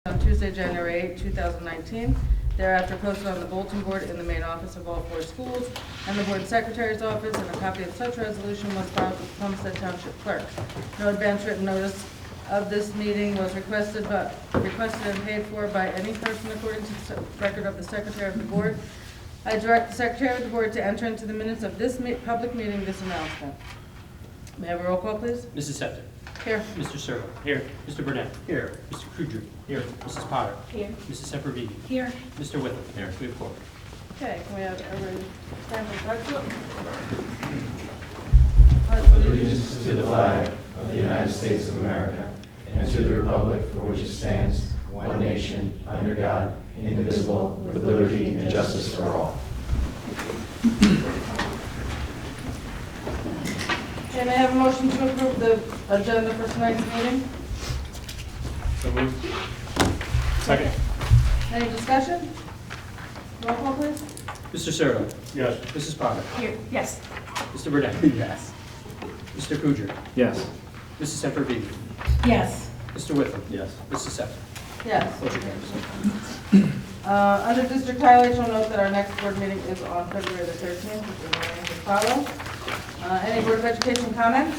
on Tuesday, January 8, 2019. Thereafter posted on the bulletin board in the main office of all 4 schools and the board secretary's office, and a copy of such resolution was filed with the Plumsted Township clerk. No advance written notice of this meeting was requested and paid for by any person according to the record of the secretary of the board. I direct the secretary of the board to enter into the minutes of this public meeting this announcement. May I have a roll call, please? Mrs. Sefton. Here. Mr. Servo. Here. Mr. Burnett. Here. Mr. Kruger. Here. Mrs. Potter. Here. Mrs. Sempervive. Here. Mr. Witham. Here. We have 4. Okay, can we have everybody stand for the pledge? Allegiance to the flag of the United States of America and to the republic for which it stands, one nation, under God, indivisible, with liberty and justice for all. Okay, may I have a motion to approve the agenda for tonight's meeting? So moved. Second. Any discussion? Roll call, please. Mr. Servo. Yes. Mrs. Potter. Here. Yes. Mr. Burnett. Yes. Mr. Kruger. Yes. Mrs. Sempervive. Yes. Mr. Witham. Yes. Mrs. Sefton. Yes. Motion carries. Under district highlights, you'll note that our next board meeting is on February the 13th, which is going to follow. Any Board of Education comments?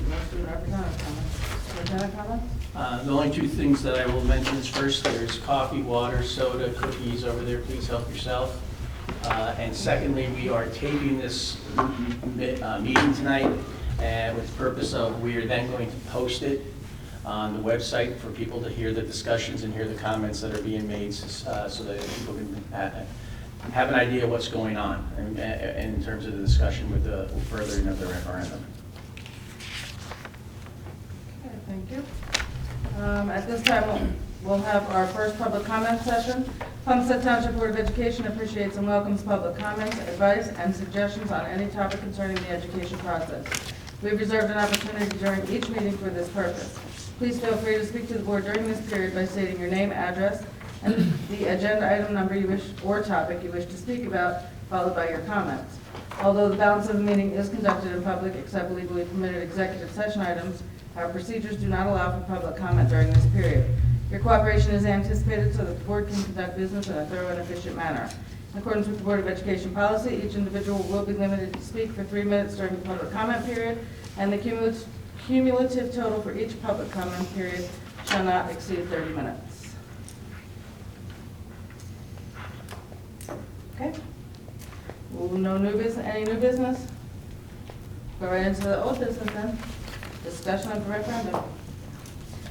No student representative comments. Superintendent comments? The only 2 things that I will mention is first, there's coffee, water, soda, cookies over there. Please help yourself. And secondly, we are taping this meeting tonight with the purpose of we are then going to post it on the website for people to hear the discussions and hear the comments that are being made so that people can have an idea of what's going on in terms of the discussion with the furthering of the referendum. Okay, thank you. At this time, we'll have our first public comment session. Plumsted Township Board of Education appreciates and welcomes public comments, advice, and suggestions on any topic concerning the education process. We've reserved an opportunity during each meeting for this purpose. Please feel free to speak to the board during this period by stating your name, address, and the agenda item number you wish or topic you wish to speak about, followed by your comments. Although the balance of the meeting is conducted in public except legally permitted executive session items, our procedures do not allow for public comment during this period. Your cooperation is anticipated so that the board can conduct business in a thorough and efficient manner. In accordance with the Board of Education policy, each individual will be limited to speak for 3 minutes during the public comment period, and the cumulative total for each public comment period shall not exceed 30 minutes. Okay? No new business, any new business? Go right into the old business then. Discussion of the referendum.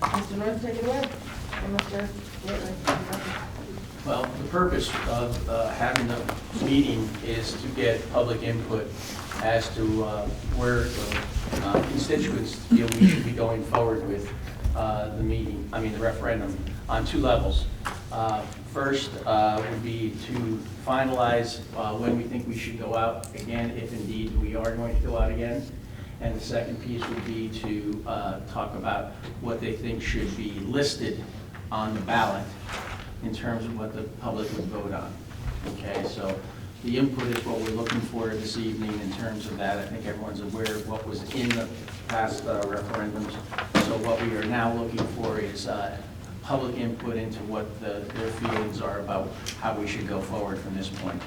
Mr. North, take it away. Or Mr. Whitley. Well, the purpose of having the meeting is to get public input as to where the constituents feel we should be going forward with the referendum on 2 levels. First would be to finalize when we think we should go out again, if indeed we are going to go out again. And the second piece would be to talk about what they think should be listed on the ballot in terms of what the public would vote on. Okay, so the input is what we're looking for this evening in terms of that. I think everyone's aware of what was in the past referendums. So what we are now looking for is public input into what their feelings are about how we should go forward from this point.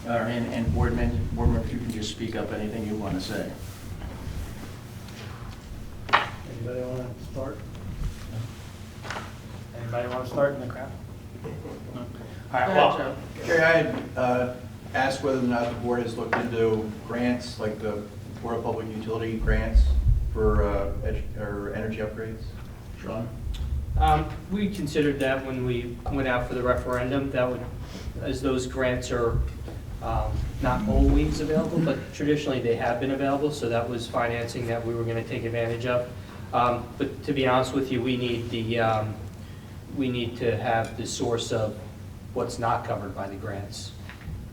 And board members, you can just speak up anything you want to say. Anybody want to start? Anybody want to start in the crowd? No. All right, Go well, ahead, Jerry, I had asked whether or not the board has looked into grants, like the Board of Public Utility grants for or energy upgrades. Sean? We considered that when we went out for the referendum, as those grants are not always available, but traditionally they have been available, so that was financing that we were going to take advantage of. But to be honest with you, we need to have the source of what's not covered by the grants.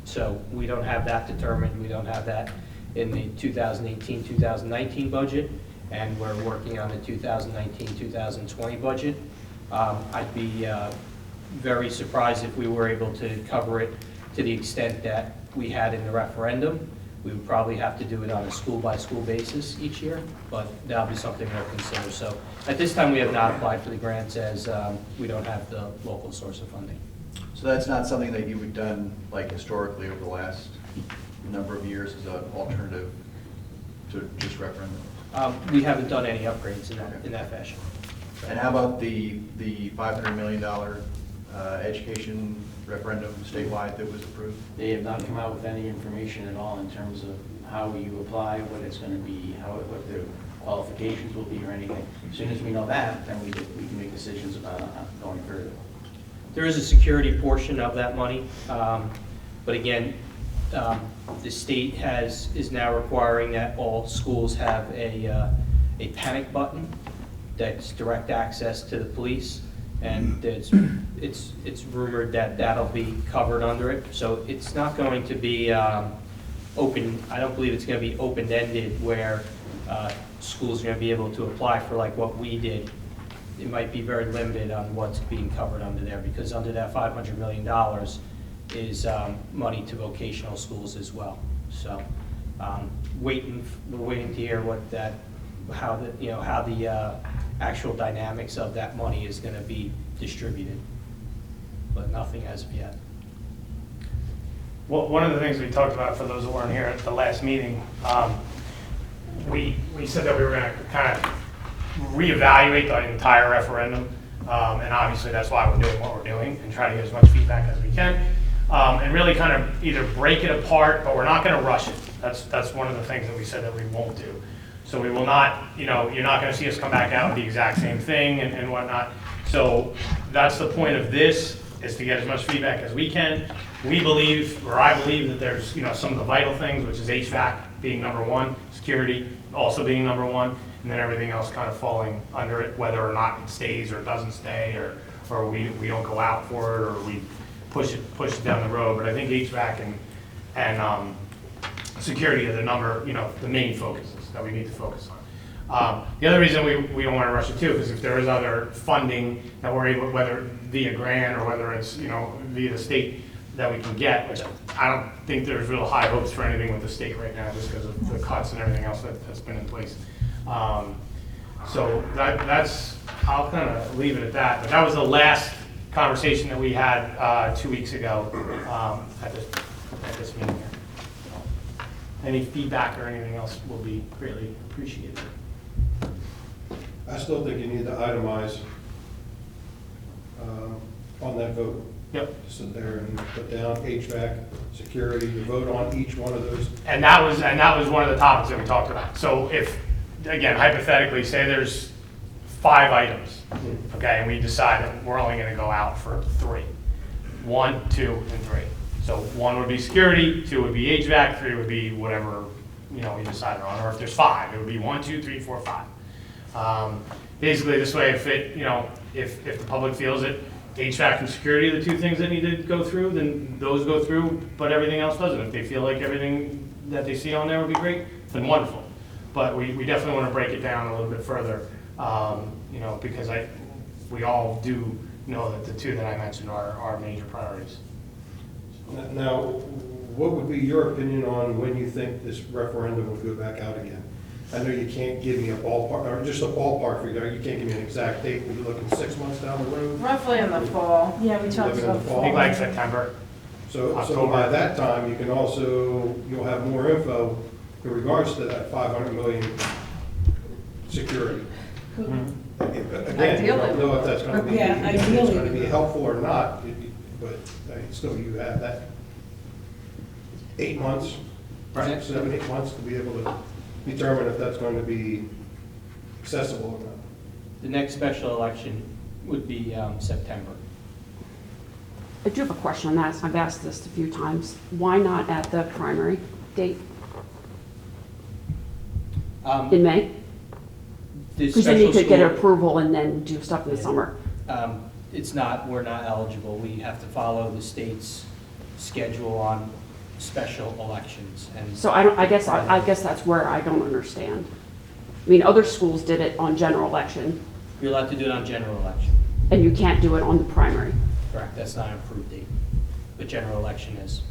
So we don't have that determined. We don't have that in the 2018-2019 budget, and we're working on the 2019-2020 budget. I'd be very surprised if we were able to cover it to the extent that we had in the referendum. We would probably have to do it on a school-by-school basis each year, but that'll be something we'll consider. So at this time, we have not applied for the grants as we don't have the local source of funding. So that's not something that you've done like historically over the last number of years as an alternative to just referendum? We haven't done any upgrades in that fashion. And how about the $500 million education referendum statewide that was approved? They have not come out with any information at all in terms of how you apply, what it's going to be, what the qualifications will be or anything. As soon as we know that, then we can make decisions about going further. There is a security portion of that money, but again, the state is now requiring that all schools have a panic button that's direct access to the police, and it's rumored that that'll be covered under it. So it's not going to be open. I don't believe it's going to be open-ended where schools are going to be able to apply for like what we did. It might be very limited on what's being covered under there, because under that $500 million is money to vocational schools as well. So we're waiting to hear how the actual dynamics of that money is going to be distributed, but nothing as of yet. Well, one of the things we talked about, for those who weren't here at the last meeting, we said that we were going to kind of reevaluate the entire referendum, and obviously that's why we're doing what we're doing, and try to get as much feedback as we can, and really kind of either break it apart, but we're not going to rush it. That's one of the things that we said that we won't do. So we will not, you're not going to see us come back out with the exact same thing and whatnot. So that's the point of this, is to get as much feedback as we can. We believe, or I believe, that there's some of the vital things, which is HVAC being number one, security also being number one, and then everything else kind of falling under it, whether or not it stays or doesn't stay, or we don't go out for it, or we push it down the road. But I think HVAC and security are the main focuses that we need to focus on. The other reason we don't want to rush it too, because if there is other funding that we're able, whether via grant or whether it's via the state, that we can get, which I don't think there's real high hopes for anything with the state right now, just because of the cuts and everything else that's been in place. So that's, I'll kind of leave it at that. But that was the last conversation that we had 2 weeks ago at this meeting here. So, any feedback or anything else will be greatly appreciated. I still think you need to itemize on that vote. Yep. Sit there and put down HVAC, security, you vote on each one of those. And that was one of the topics that we talked about. So if, again, hypothetically, say there's 5 items, okay, and we decide that we're only going to go out for 3. 1, 2, and 3. So 1 would be security, 2 would be HVAC, 3 would be whatever we decided on. Or if there's 5, it would be 1, 2, 3, 4, 5. Basically, this way, if the public feels it, HVAC and security are the 2 things that need to go through, then those go through, but everything else doesn't. If they feel like everything that they see on there would be great, then wonderful. But we definitely want to break it down a little bit further, because we all do know that the 2 that I mentioned are major priorities. Now, what would be your opinion on when you think this referendum would go back out again? I know you can't give me a ballpark, or just a ballpark figure. You can't give me an exact date. We're looking 6 months down the road. Roughly in the fall. Yeah, we talked Looking in about the I fall. think like September. So October. by that time, you can also, you'll have more info in regards to that 500 million security. Again, you don't know if that's going to be, Yeah, if it's ideally. going to be helpful or not, but still you have that 8 months, Right. 7, 8 months to be able to determine if that's going to be accessible or not. The next special election would be September. I do have a question on that. I've asked this a few times. Why not at the primary date in May? Because then you could get approval and then do stuff in the summer. We're not eligible. We have to follow the state's schedule on special elections. And So I guess that's where I don't understand. I mean, other schools did it on general election, you're allowed to do it on general election. and you can't do it on the primary. Correct, that's not an approved date, but general election is.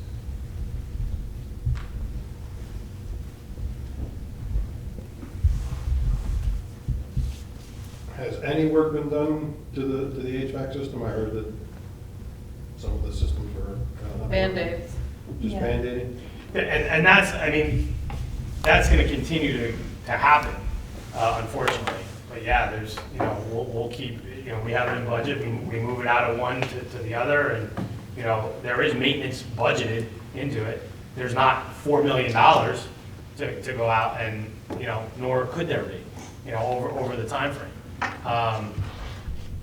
Has any work been done to the HVAC system? I heard that some of the systems were. Band-Aids. Just Yeah. Band-Aiding? And that's, I mean, that's gonna continue to happen, unfortunately. But yeah, there's, you know, we'll keep, you know, we have it in budget, we move it out of one to the other, and, you know, there is maintenance budgeted into it. There's not $4 million to go out and, you know, nor could there be, you know, over the timeframe.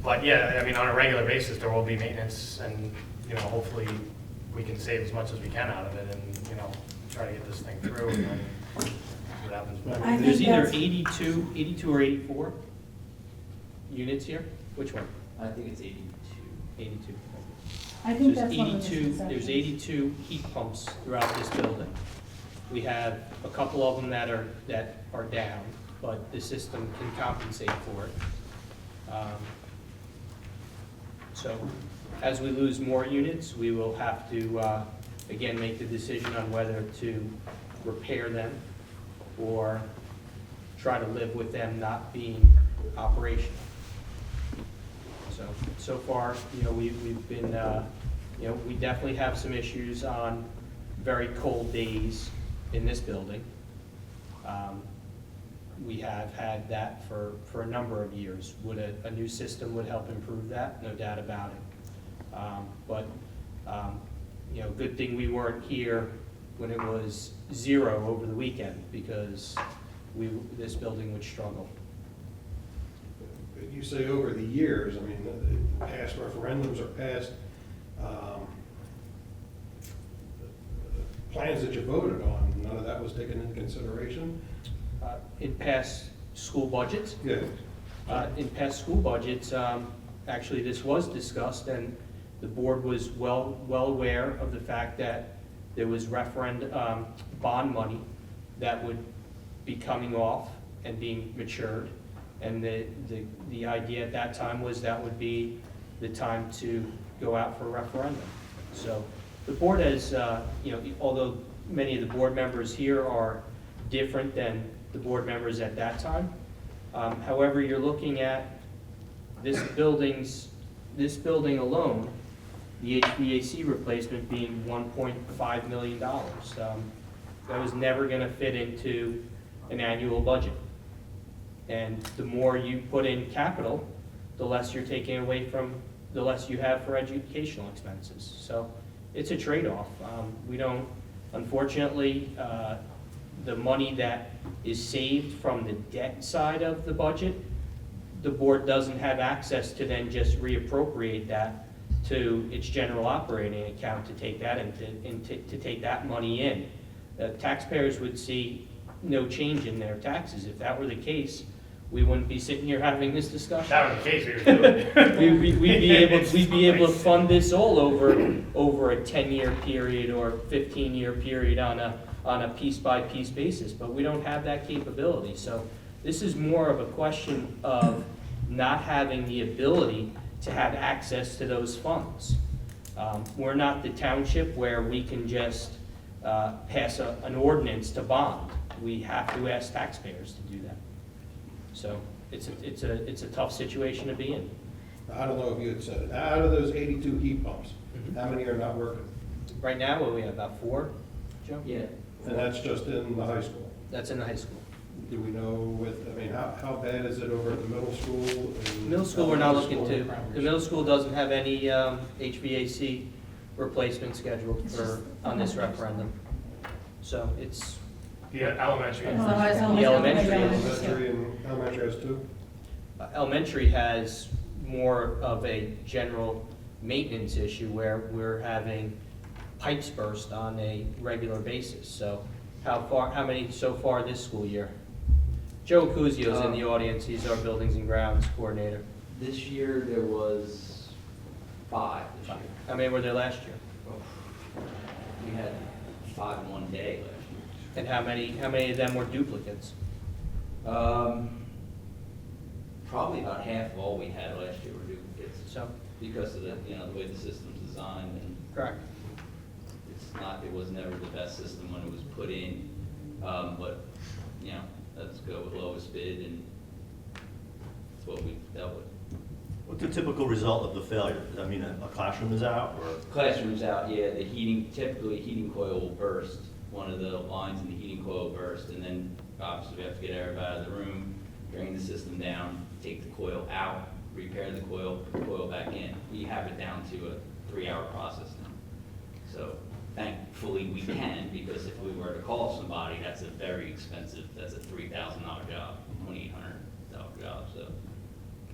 But yeah, I mean, on a regular basis, there will be maintenance, and, you know, hopefully we can save as much as we can out of it, and, you know, try to get this thing through, and then see what happens. I think There's either that's- 82 or 84 units here. Which one? I think it's 82. 82. I think There's that's one of the 82, there's misconceptions. 82 heat pumps throughout this building. We have a couple of them that are down, but the system can compensate for it. So as we lose more units, we will have to, again, make the decision on whether to repair them or try to live with them not being operational. So far, you know, we've been, you know, we definitely have some issues on very cold days in this building. We have had that for a number of years. Would a new system would help improve that? No doubt about it. But, you know, good thing we weren't here when it was 0 over the weekend, because this building would struggle. You say over the years, I mean, past referendums or past plans that you voted on, none of that was taken into consideration? In past school budgets, Yeah. in past school budgets, actually, this was discussed, and the board was well aware of the fact that there was bond money that would be coming off and being matured. And the idea at that time was that would be the time to go out for a referendum. So the board has, you know, although many of the board members here are different than the board members at that time, however, you're looking at this building alone, the HVAC replacement being $1.5 million. That was never going to fit into an annual budget. And the more you put in capital, the less you're taking away from, the less you have for educational expenses. So it's a trade-off. We don't, unfortunately, the money that is saved from the debt side of the budget, the board doesn't have access to then just reappropriate that to its general operating account to take that to take that money in. Taxpayers would see no change in their taxes. If that were the case, we wouldn't be sitting here having this discussion. If that were the case, we would do it. We'd be able to fund this all over a 10-year period or 15-year period on a piece-by-piece basis, but we don't have that capability. So this is more of a question of not having the ability to have access to those funds. We're not the township where we can just pass an ordinance to bond. We have to ask taxpayers to do that. So it's a tough situation to be in. I don't know if you had said it. Out of those 82 heat pumps, Mhm. how many are not working? Right now, what we have, about 4, Joe? Yeah. And that's just in the high school. That's in the high school. Do we know how bad is it over at the middle school? and Middle school, we're not looking elementary to. school and The middle school doesn't have any HVAC replacement scheduled on this referendum. So it's, The elementary. It's the high school. The elementary. Elementary has 2? elementary has more of a general maintenance issue where we're having pipes burst on a regular basis. So how many so far this school year? Joe Cuzio's in the audience, he's our buildings and grounds coordinator. This year, there was 5 this year. How many were there last year? We had 5 in one day last And how many of them were duplicates? year. Probably about half of all we had last year were duplicates, So, because of the way the system's designed, and correct. it was never the best system when it was put in. But, let's go with lowest bid, and what we dealt with. What's the typical result of the failure? Does that mean a classroom is out, or? Classrooms out, yeah, the heating, typically heating coil will burst. One of the lines in the heating coil will burst, and then obviously we have to get everybody out of the room, drain the system down, take the coil out, repair the coil, put the coil back in. We have it down to a 3-hour process now. So thankfully we can, because if we were to call somebody, that's a very expensive, that's a $3,000 job, $2,800 job, so.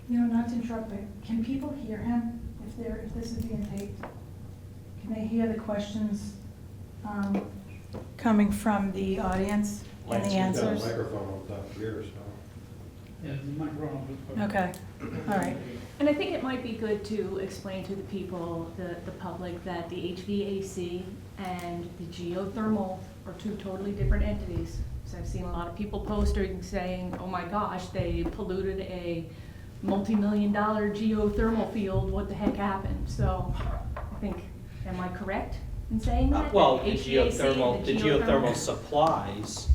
You know, not to interrupt, but can people hear him if this is being taped? Can they hear the questions coming from the audience and the You've got a answers? microphone on top here, so. Yeah, the microphone. Okay, all right. And I think it might be good to explain to the people, the public, that the HVAC and the geothermal are two totally different entities. So I've seen a lot of people posting saying, oh my gosh, they polluted a multi-million-dollar geothermal field, what the heck happened? So I think, am I correct in saying that? Well, That the HVAC and geothermal supplies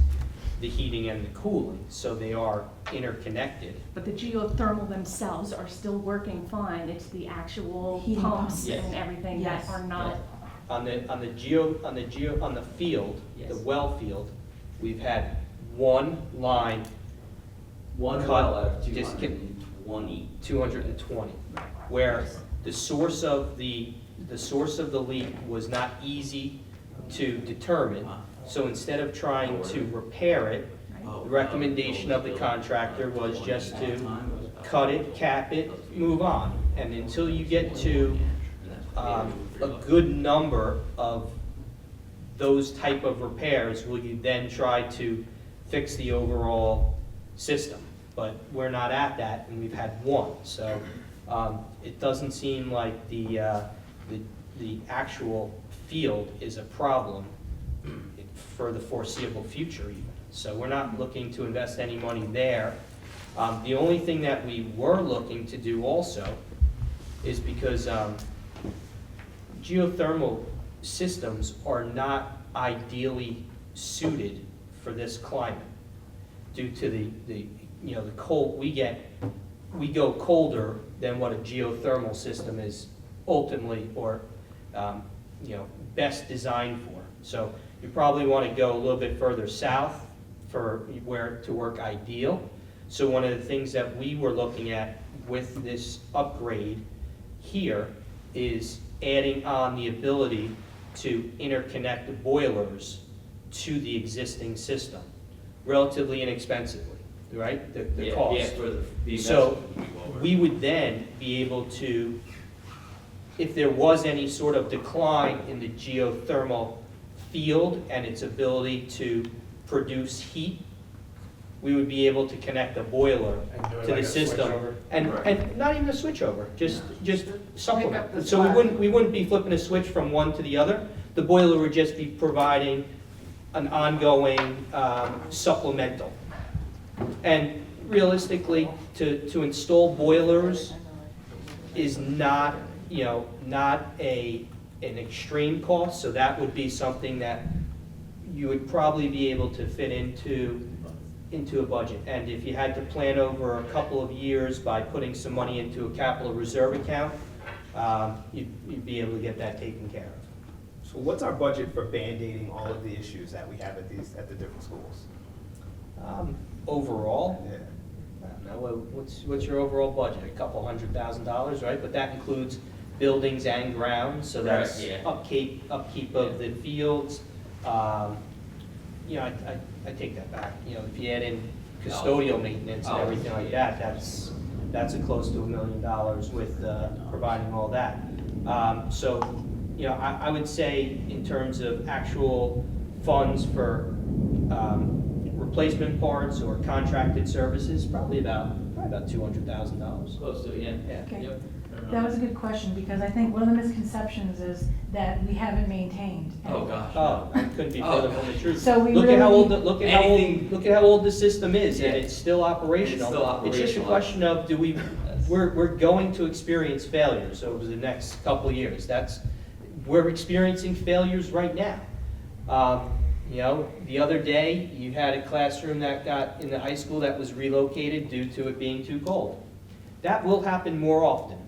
the heating and the cooling, so they are interconnected. But the geothermal themselves are still working fine. It's the actual Heating pumps pumps. and everything that Yes. are not. On the field, Yes. the well field, we've had one line, One Cut. well out of Just 220. 220, where the source of the leak was not easy to determine. So instead of trying to repair it, the recommendation of the contractor was just to cut it, cap it, move on. And until you get to a good number of those type of repairs, will you then try to fix the overall system? But we're not at that, and we've had one. So it doesn't seem like the actual field is a problem for the foreseeable future even. So we're not looking to invest any money there. The only thing that we were looking to do also is because geothermal systems are not ideally suited for this climate due to the cold. We go colder than what a geothermal system is ultimately or best designed for. So you probably want to go a little bit further south for where to work ideal. So one of the things that we were looking at with this upgrade here is adding on the ability to interconnect the boilers to the existing system relatively inexpensively, right? The cost. Yeah, for the So investment would be well we would then be able to, if there was any sort of decline in the geothermal field and its ability to produce heat, we would be able to connect a boiler And do it to like the a system. switchover. And not even a switchover, just supplement. up the So slack. we wouldn't be flipping a switch from one to the other. The boiler would just be providing an ongoing supplemental. And realistically, to install boilers is not, not an extreme cost, so that would be something that you would probably be able to fit into a budget. And if you had to plan over a couple of years by putting some money into a capital reserve account, you'd be able to get that taken care of. So what's our budget for Band-Aiding all of the issues that we have at the different schools? Overall, Yeah. I don't know, what's your overall budget? A couple $100,000, right? But that includes buildings and grounds, so that's Right, yeah. upkeep of the fields. I take that back. If you add in custodial maintenance and everything like that, that's a close to $1 million with providing all that. So, I would say in terms of actual funds for replacement parts or contracted services, probably about $200,000. Close to, yeah. Yeah. Okay. Yep. That was a good question, because I think one of the misconceptions is that we haven't maintained. Oh, gosh. Oh, I couldn't be further from the truth. So we Look at how really old, need- look at how old the system is, and Yeah. it's still operational. It's still It's just a operational. question of, we're going to experience failures over the next couple of years. We're experiencing failures right now. The other day, you had a classroom that got in the high school that was relocated due to it being too cold. That will happen more often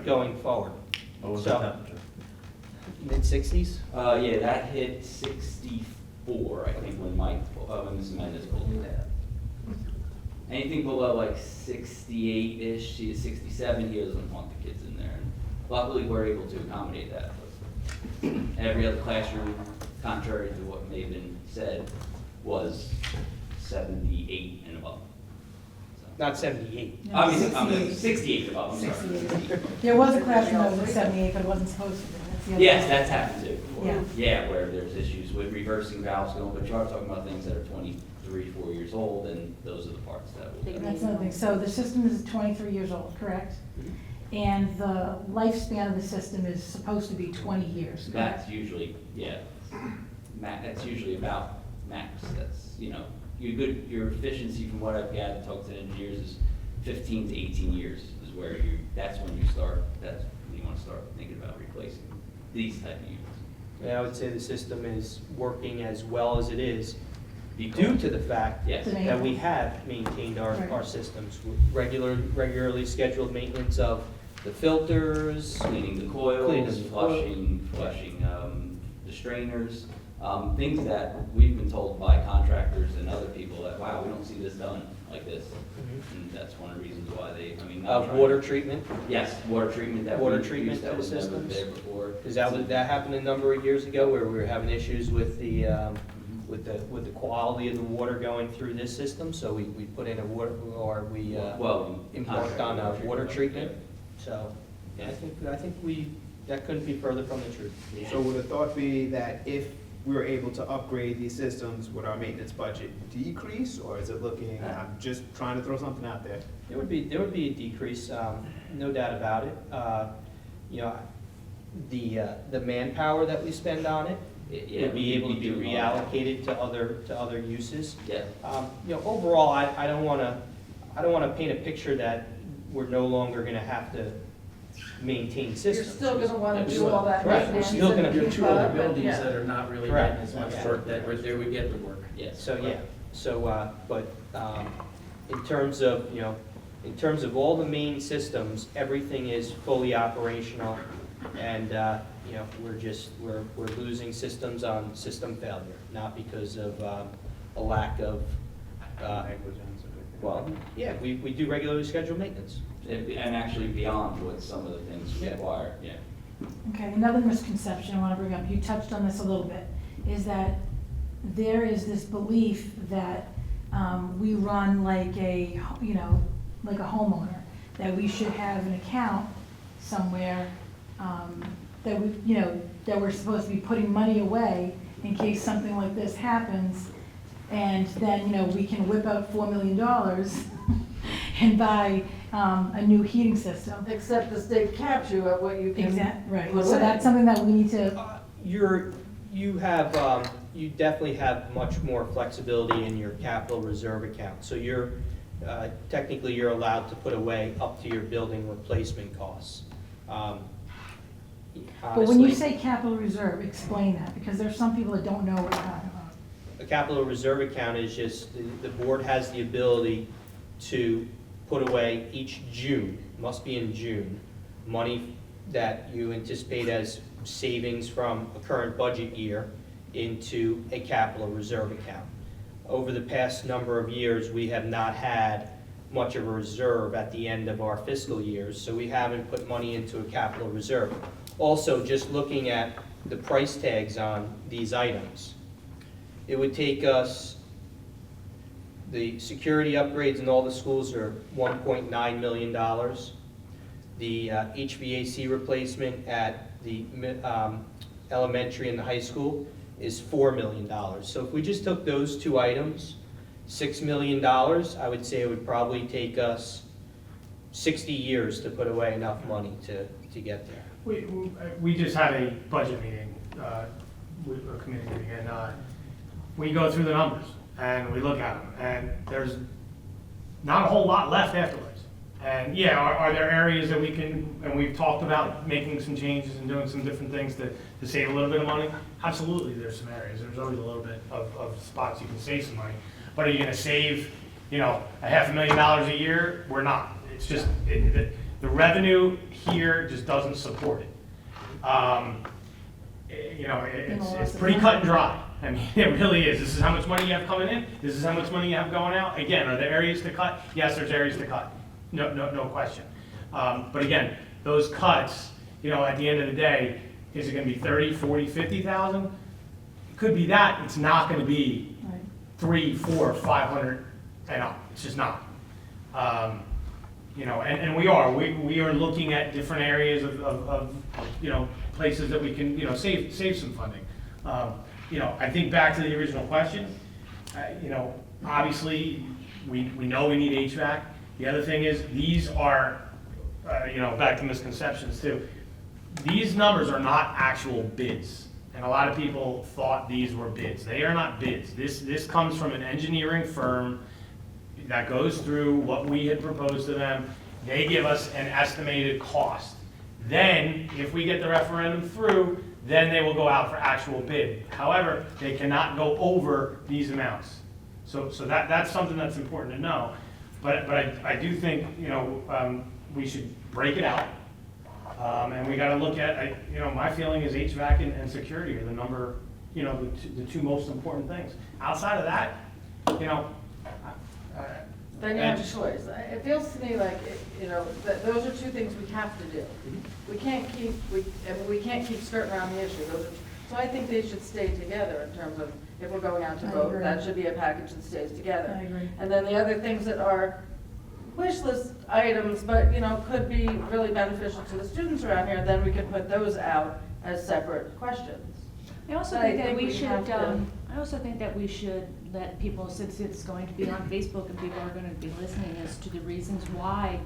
going forward. What was So- the temperature? Mid-60s? Yeah, that hit 64, I think, when when Mrs. Mendez pulled it down. Anything below like 68-ish, to 67, he doesn't want the kids in there. And luckily, we're able to accommodate that. Every other classroom, contrary to what may have been said, was 78 and above. Not 78. No, I mean, 68. 68 and above, I'm sorry. There was a classroom that was at 78, but it wasn't supposed to be. That's the other Yes, thing. that's happened too. Yeah. Yeah, where there's issues with reversing valves going, but you are talking about things that are 23, 4 years old, and those are the parts that will. That's another thing. So the system is 23 years old, correct? And the lifespan of the system is supposed to be 20 years, correct? That's usually, yeah, that's usually about max. That's, your efficiency from what I've gathered, talked to engineers, is 15 to 18 years is where that's when you start, that's when you want to start thinking about replacing these type of units. Yeah, I would say the system is working as well as it is due to the fact Yes. that we have maintained our Right. systems, regularly scheduled maintenance of the filters, Cleaning the Cleaning coils, the coil. flushing the strainers, things that we've been told by contractors and other people that, wow, we don't see this done like this. And that's one of the reasons why not trying- water treatment. Yes, water treatment that Water we treatment used that to the was never systems? there before. Because that happened a number of years ago where we were having issues with the quality of the water going through this system, so we put in Well, embarked on a contract water treatment. yeah. So, I think that couldn't be further from the truth. So would the thought be that if we were able to upgrade these systems, would our maintenance budget decrease, or is it looking, I'm just trying to throw something out there? There would be a decrease, no doubt about it. The manpower that we spend on it, Yeah, would be able to be do a lot. reallocated to other uses. Yeah. Overall, I don't wanna paint a picture that we're no longer gonna have to maintain You're systems. still gonna wanna Yeah, do all that right, we're maintenance still gonna and do keep Two other up, and- buildings yeah. that are not really Correct. getting as much Yeah. work, that there we get the work. Yes. So, yeah, but in terms of all the main systems, everything is fully operational, and, we're losing systems on system failure, not because of a lack of, Negligence or anything? well, yeah, we do regularly scheduled maintenance. And actually beyond what some of the things Yeah. require, yeah. Okay, another misconception I want to bring up, you touched on this a little bit, is that there is this belief that we run like a homeowner, that we should have an account somewhere that that we're supposed to be putting money away in case something like this happens, and then, we can whip out $4 million and buy a new heating system. Except the state caps you at what you can. Right, put so away. that's something that we need to, You definitely have much more flexibility in your capital reserve account. So technically, you're allowed to put away up to your building replacement costs. but when you Honestly, say capital reserve, explain that, because there's some people that don't know what you're talking about. a capital reserve account is just, the board has the ability to put away each June, must be in June, money that you anticipate as savings from a current budget year into a capital reserve account. Over the past number of years, we have not had much of a reserve at the end of our fiscal years, so we haven't put money into a capital reserve. Also, just looking at the price tags on these items, it would take us, the security upgrades in all the schools are $1.9 million. The HVAC replacement at the elementary and the high school is $4 million. So if we just took those two items, $6 million, I would say it would probably take us 60 years to put away enough money to get there. We just had a budget meeting, a committee meeting, and we go through the numbers and we look at them, and there's not a whole lot left afterwards. And yeah, are there areas that we can, and we've talked about making some changes and doing some different things to save a little bit of money? Absolutely, there's some areas. There's always a little bit of spots you can save some money. But are you gonna save, $500,000 a year? We're not. It's just, the revenue here just doesn't support it. You know, it's pretty cut and dry. I mean, it really is. This is how much money you have coming in. This is how much money you have going out. Again, are there areas to cut? Yes, there's areas to cut. No question. But again, those cuts, you know, at the end of the day, is it going to be 30, 40, 50,000? It could be that. It's not going to be 3, 4, 500 and up. It's just not. You know, and we are looking at different areas of you know, places that we can, you know, save some funding. You know, I think back to the original question, you know, obviously, we know we need HVAC. The other thing is, these are, you know, back to misconceptions too. These numbers are not actual bids. And a lot of people thought these were bids. They are not bids. This comes from an engineering firm that goes through what we had proposed to them. They give us an estimated cost. Then, if we get the referendum through, then they will go out for actual bid. However, they cannot go over these amounts. So that's something that's important to know. But I do think, you know, we should break it out. And we got to look at, you know, my feeling is HVAC and security are the number, you know, the two most important things. Outside of that, you know. Then you have a choice. It feels to me like, you know, that those are two things we have to do. We can't keep skirting around the issue. So I think they should stay together in terms of, if we're going out to vote, that should be a package that stays together. I agree. And then the other things that are wish list items, but, you know, could be really beneficial to the students around here, then we could put those out as separate questions. I also But think I that think we we should, have to- I also think that we should let people, since it's going to be on Facebook and people are going to be listening, as to the reasons why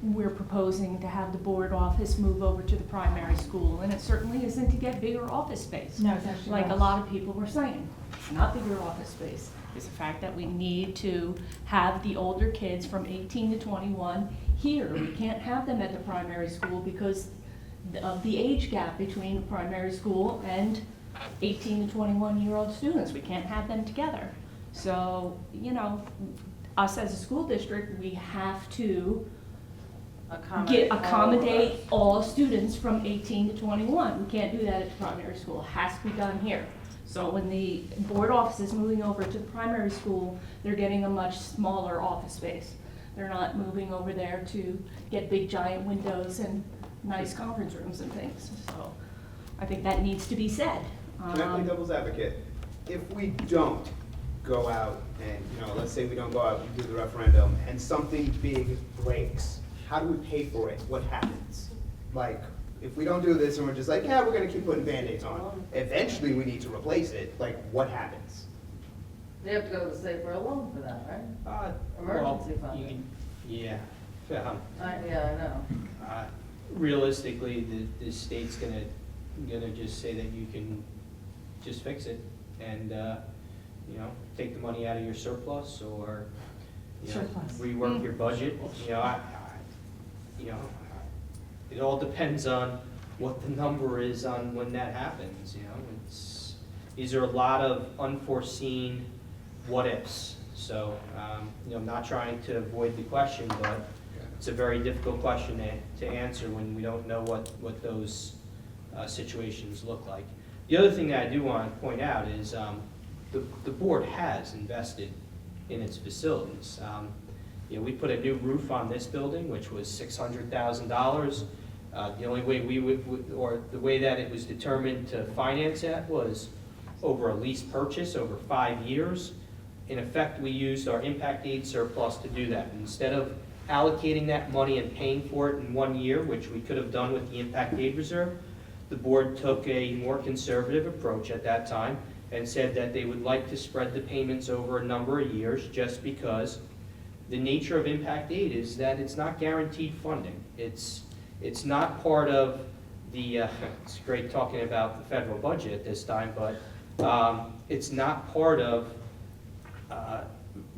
we're proposing to have the board office move over to the primary school. And it certainly isn't to get bigger office space. No, it's actually like a less. lot of people were saying. Not bigger office space. It's the fact that we need to have the older kids from 18 to 21 here. We can't have them at the primary school because of the age gap between the primary school and 18 to 21-year-old students. We can't have them together. So, you know, us as a school district, we have to accommodate all students from 18 to 21. We can't do that at the primary school. It has to be done here. So when the board office is moving over to the primary school, they're getting a much smaller office space. They're not moving over there to get big giant windows and nice conference rooms and things. So I think that needs to be said. Can I play devil's advocate? If we don't go out and, you know, let's say we don't go out and do the referendum and something big breaks, how do we pay for it? What happens? Like, if we don't do this and we're just like, yeah, we're gonna keep putting Band-Aids on, eventually we need to replace it, like, what happens? They have to go to the state for a loan for that, right? Emergency funding. Yeah. Yeah, I know. Realistically, the state's gonna just say that you can just fix it and, you know, take the money out of your surplus or, you know, Surplus. rework your budget. You know, it all depends on what the number is on when that happens, you know. These are a lot of unforeseen what-ifs. So, you know, I'm not trying to avoid the question, but it's a very difficult question to answer when we don't know what those situations look like. The other thing that I do want to point out is the board has invested in its facilities. You know, we put a new roof on this building, which was $600,000. The only way we would, or the way that it was determined to finance that was over a lease purchase over 5 years. In effect, we used our impact aid surplus to do that. Instead of allocating that money and paying for it in 1 year, which we could have done with the impact aid reserve, the board took a more conservative approach at that time and said that they would like to spread the payments over a number of years, just because the nature of impact aid is that it's not guaranteed funding. It's not part of the, it's great talking about the federal budget at this time, but it's not part of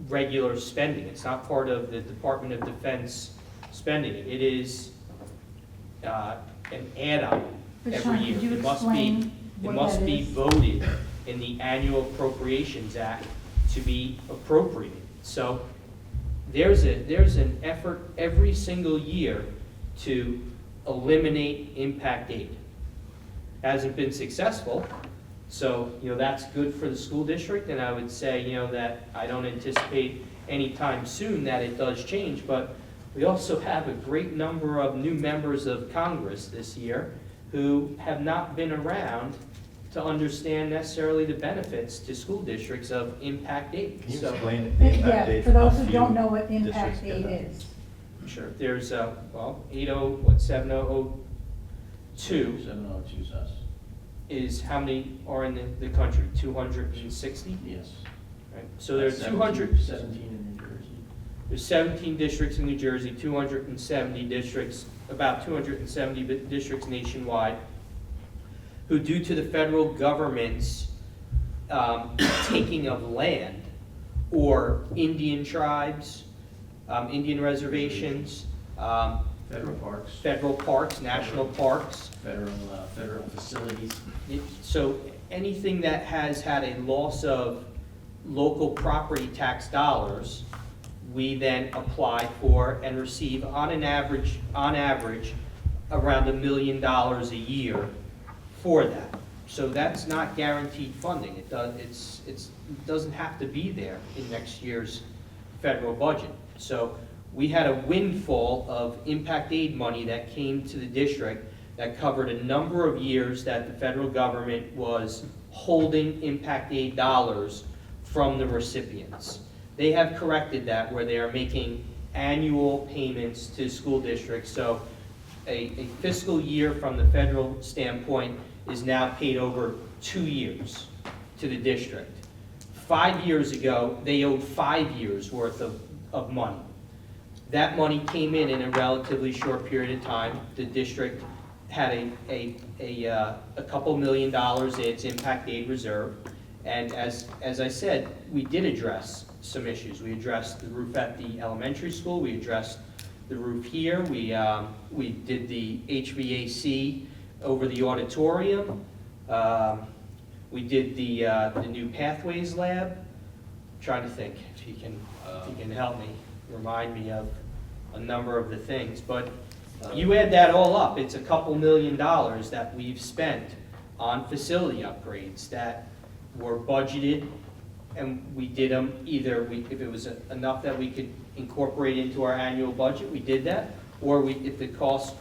regular spending. It's not part of the Department of Defense spending. It is an add-on But every Sean, year. could you It must explain be, it what must that be is? voted in the Annual Appropriations Act to be appropriated. So there's an effort every single year to eliminate impact aid. Hasn't been successful, so, that's good for the school district, and I would say, that I don't anticipate anytime soon that it does change, but we also have a great number of new members of Congress this year who have not been around to understand necessarily the benefits to school districts of impact aid. Can you So- explain the impact Yeah, aid? for those How who few don't know what impact districts get aid that? is. Sure, there's, 7002 702 is us. is how many are in the country? 260? Yes. Right. So there's That's 200, 17 in New Jersey. there's 17 districts in New Jersey, 270 districts, about 270 districts nationwide, who due to the federal government's taking of land, or Indian tribes, Indian reservations, Federal parks, national parks. federal facilities. So anything that has had a loss of local property tax dollars, we then apply for and receive on average, around $1 million a year for that. So that's not guaranteed funding. It doesn't have to be there in next year's federal budget. So we had a windfall of impact aid money that came to the district that covered a number of years that the federal government was holding impact aid dollars from the recipients. They have corrected that where they are making annual payments to school districts. So a fiscal year from the federal standpoint is now paid over 2 years to the district. 5 years ago, they owed 5 years worth of money. That money came in a relatively short period of time. The district had a couple $1 million in its impact aid reserve. And as I said, we did address some issues. We addressed the roof at the elementary school. We addressed the roof here. We did the HVAC over the auditorium. We did the new pathways lab. I'm trying to think if he can help me, remind me of a number of the things. But you add that all up, it's a couple $1 million that we've spent on facility upgrades that were budgeted, and we did them either if it was enough that we could incorporate into our annual budget, we did that, or if the cost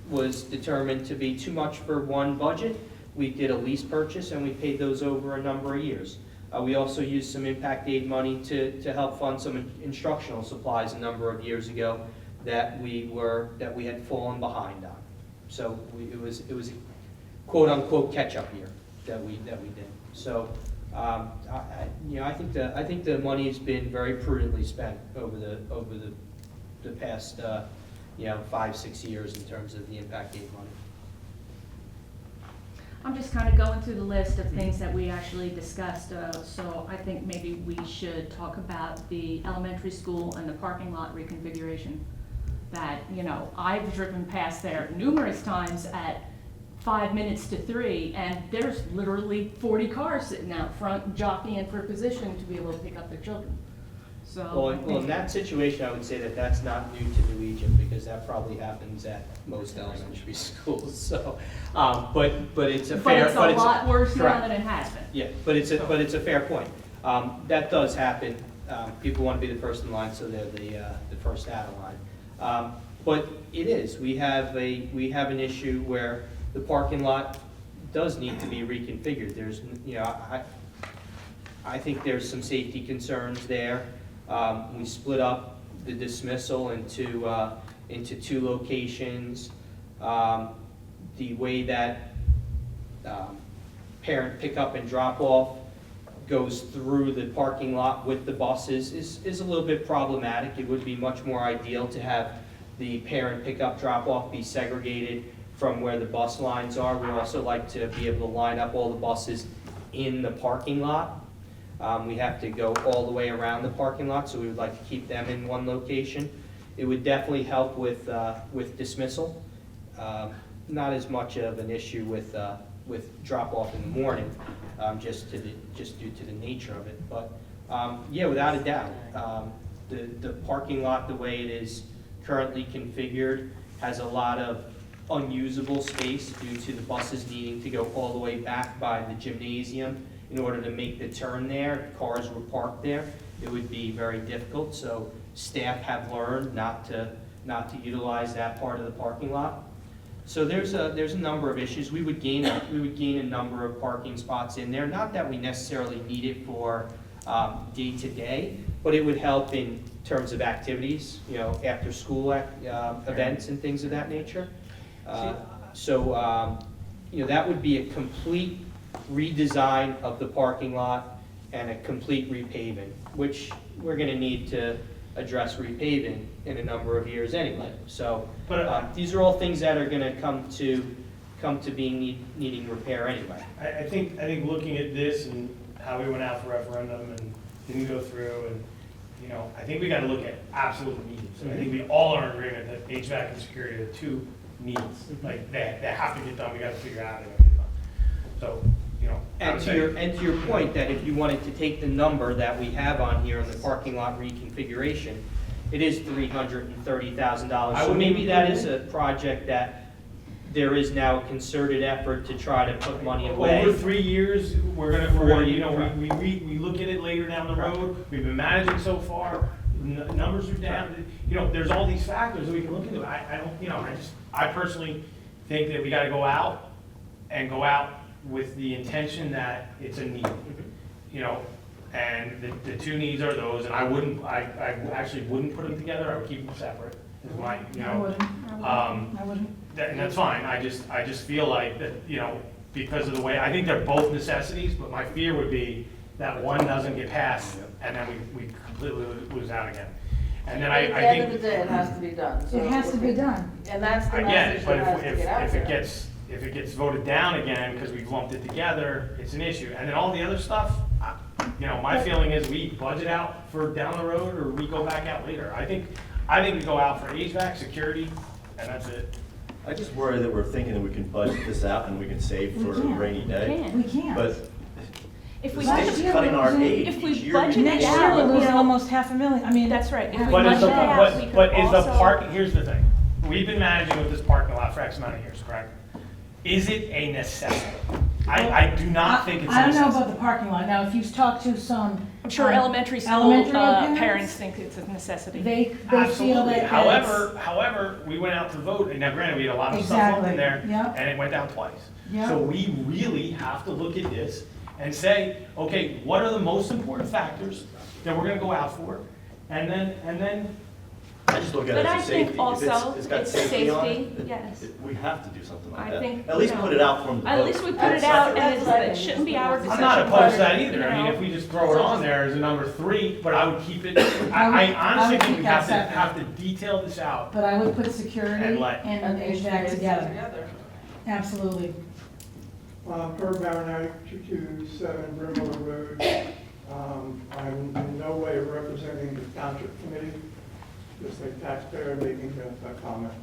was determined to be too much for one budget, we did a lease purchase and we paid those over a number of years. We also used some impact aid money to help fund some instructional supplies a number of years ago that we had fallen behind on. So it was a quote unquote catch up year that we did. So I think the money has been very prudently spent over the past 5-6 years in terms of the impact aid money. I'm just kind of going through the list of things that we actually discussed, so I think maybe we should talk about the elementary school and the parking lot reconfiguration. That, I've driven past there numerous times at 5 minutes to 3, and there's literally 40 cars sitting out front jockeying for position to be able to pick up their children. So. Well, in that situation, I would say that that's not new to New Egypt, because that probably happens at most elementary schools, so, but it's a fair. But it's a lot worse now correct. than it has been. Yeah, but it's a fair point. That does happen. People want to be the first in line, so they're the first out of line. But it is, we have an issue where the parking lot does need to be reconfigured. There's, I think there's some safety concerns there. We split up the dismissal into 2 locations. The way that parent pickup and drop off goes through the parking lot with the buses is a little bit problematic. It would be much more ideal to have the parent pickup drop off be segregated from where the bus lines are. We also like to be able to line up all the buses in the parking lot. We have to go all the way around the parking lot, so we would like to keep them in one location. It would definitely help with dismissal. Not as much of an issue with drop off in the morning, just due to the nature of it. But yeah, without a doubt, The parking lot, the way it is currently configured, has a lot of unusable space due to the buses needing to go all the way back by the gymnasium in order to make the turn there. If cars were parked there, it would be very difficult. So staff have learned not to utilize that part of the parking lot. So there's a number of issues. We would gain a number of parking spots in there. Not that we necessarily need it for day to day, but it would help in terms of activities, after school events and things of that nature. That would be a complete redesign of the parking lot and a complete repaving, which we're going to need to address repaving in a number of years anyway. So these are all things that are going to come to being needing repair anyway. I think looking at this and how we went out for referendum and didn't go through, and I think we got to look at absolute needs. I think we all are in agreement that HVAC and security are two needs. Like they have to get done. We got to figure out how they're going to get done. So And to your point, that if you wanted to take the number that we have on here on the parking lot reconfiguration, it is $330,000. So maybe that is a project that there is now a concerted effort to try to put money away. Over 3 years, we look at it later down the road. We've been managing so far. Numbers are down. There's all these factors that we can look into. I personally think that we got to go out with the intention that it's a need. And the two needs are those, and I actually wouldn't put them together. I would keep them separate. Is my, I wouldn't. And that's fine. I just feel like that, because of the way, I think they're both necessities, but my fear would be that one doesn't get passed, and then we completely lose out again. And then I think. At the end of the day, it has to be done. So It has to be done. And that's the I get message it, but that has to get out if there. if it gets voted down again because we've lumped it together, it's an issue. And then all the other stuff, my feeling is we budget out for down the road, or we go back out later. I think we go out for HVAC, security, and that's it. I just worry that we're thinking that we can budget this out and we can save for a can't. rainy day. We can't. But If the we state's Last year cutting we're our losing- aid if we each year. budget Next it year, out, we're losing you know, almost $500,000. I mean. That's right. If we But budget is it out, we could the also- park, here's the thing. We've been managing with this parking lot for X amount of years, correct? Is it a necessity? I do not think it's a I don't know necessity. about the parking lot. Now, if you talk to some. I'm sure elementary school elementary parents think it's a necessity. They feel Absolutely. that. However, we went out to vote, and now granted, we had a lot of stuff up in Exactly. there, Yep. and it went down twice. Yep. So we really have to look at this and say, okay, what are the most important factors that we're gonna go out for? And then, I just look at it But I as a think safety. If also it's got it's safety on safety, it, yes. we have to do something like I that. think, At least you know, put it out from the At vote. least we put it out, and That's what I it think. shouldn't be our decision. I'm not opposed to that you either. I mean, know. if we just throw it on there as a number 3, but I would keep it, I honestly would think keep we that have to separate. detail this out. But I would put security And let- and HVAC together. Absolutely. Per Marinite 227 Brimwell Road. I'm in no way representing the Township Committee, just a taxpayer making a comment.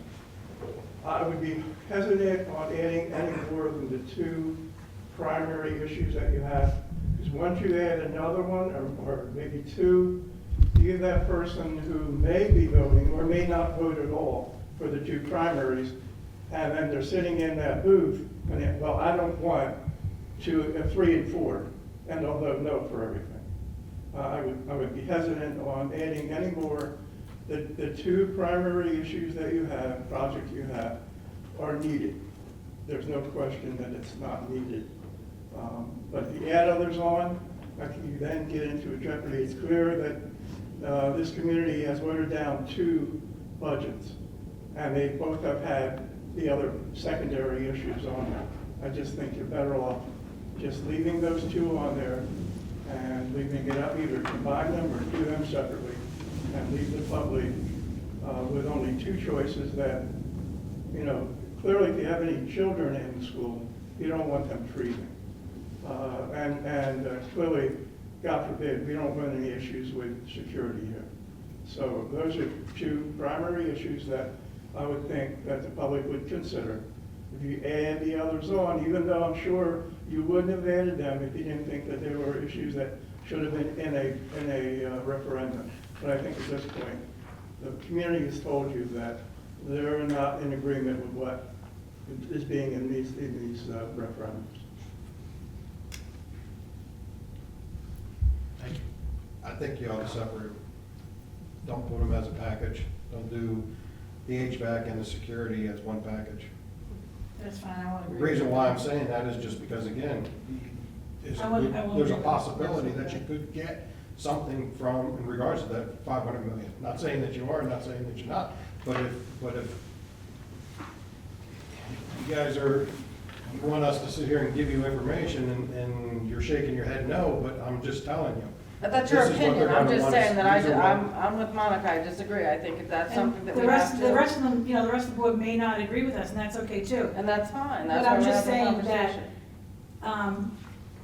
I would be hesitant on adding any more than the 2 primary issues that you have. Because once you add another one, or maybe 2, you give that person who may be voting or may not vote at all for the 2 primaries, and then they're sitting in that booth, and they, well, I don't want 3 and 4, and they'll vote no for everything. I would be hesitant on adding any more. The 2 primary issues that you have, projects you have, are needed. There's no question that it's not needed. But if you add others on, I think you then get into a jeopardy. It's clear that this community has watered down 2 budgets, and they both have had the other secondary issues on there. I just think you're better off just leaving those 2 on there and leaving it up, either combine them or do them separately, and leave the public with only 2 choices that, clearly if you have any children in the school, you don't want them freezing. And clearly, God forbid, we don't want any issues with security here. So those are 2 primary issues that I would think that the public would consider. If you add the others on, even though I'm sure you wouldn't have added them if you didn't think that there were issues that should have been in a referendum. but I think at this point, the community has told you that they're not in agreement with what is being in these referendums. I think you ought to separate them. Don't put them as a package. Don't do the HVAC and the security as one package. That's fine, I want to The agree. reason why I'm saying that is just because, again, there's I won't there's a agree. possibility that you could get something from, in regards to that 500 million. Not saying that you are, not saying that you're not, but if you guys are, you want us to sit here and give you information and you're shaking your head no, but I'm just telling you. But that's your This is what opinion, they're I'm gonna just want. saying that These are what- I'm with Monica, I disagree, I think if that's something that we The have rest, to. the rest of them, you know, the rest of the board may not agree with us, and that's okay too. And that's fine, But that's why I'm we're just having a saying that, conversation.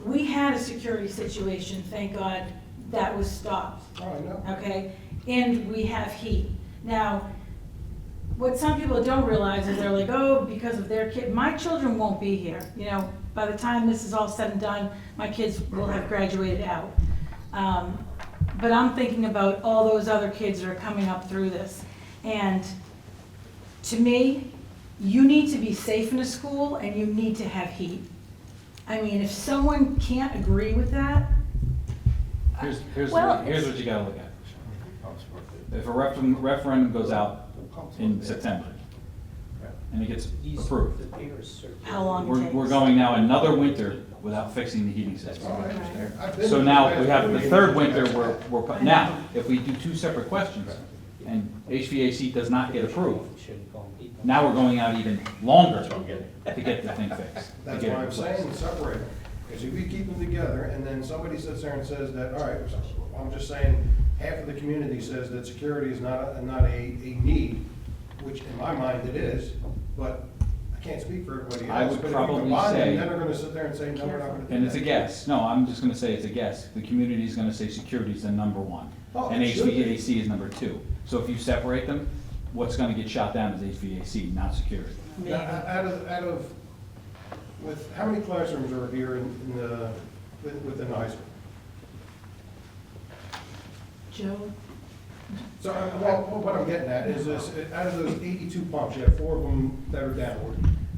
we had a security situation, thank God, that was stopped. Oh, I know. Okay, and we have heat. Now, what some people don't realize is they're like, oh, because of their kid, my children won't be here. You know, by the time this is all said and done, my kids will have graduated out. But I'm thinking about all those other kids that are coming up through this. And to me, you need to be safe in a school and you need to have heat. I mean, if someone can't agree with that, Here's Well, what you gotta look at. If a referendum goes out in September, and it gets approved, how long it takes. we're going now another winter without fixing the heating system. Oh, I understand. I've been So to now the we have the past third meetings. winter, now, if we do two separate questions, and HVAC does not get approved, now we're going out even longer to get the thing fixed. to That's get it why I'm replaced. saying separate them. Because if we keep them together and then somebody sits there and says that, all right, I'm just saying, half of the community says that security is not a need, which in my mind it is, but I can't speak for everybody else. I would But if you probably combine them, say- then they're gonna sit there and say, no, we're not gonna do that. And it's a guess. No, I'm just gonna say it's a guess. The community's gonna say security is the number one, Oh, and it should be. HVAC is number two. So if you separate them, what's gonna get shot down is HVAC, not security. Now, out of, with, how many classrooms are here within the high school? Joe, So, well, what I'm getting at is this, out of those 82 pumps, you have 4 of them that are downward.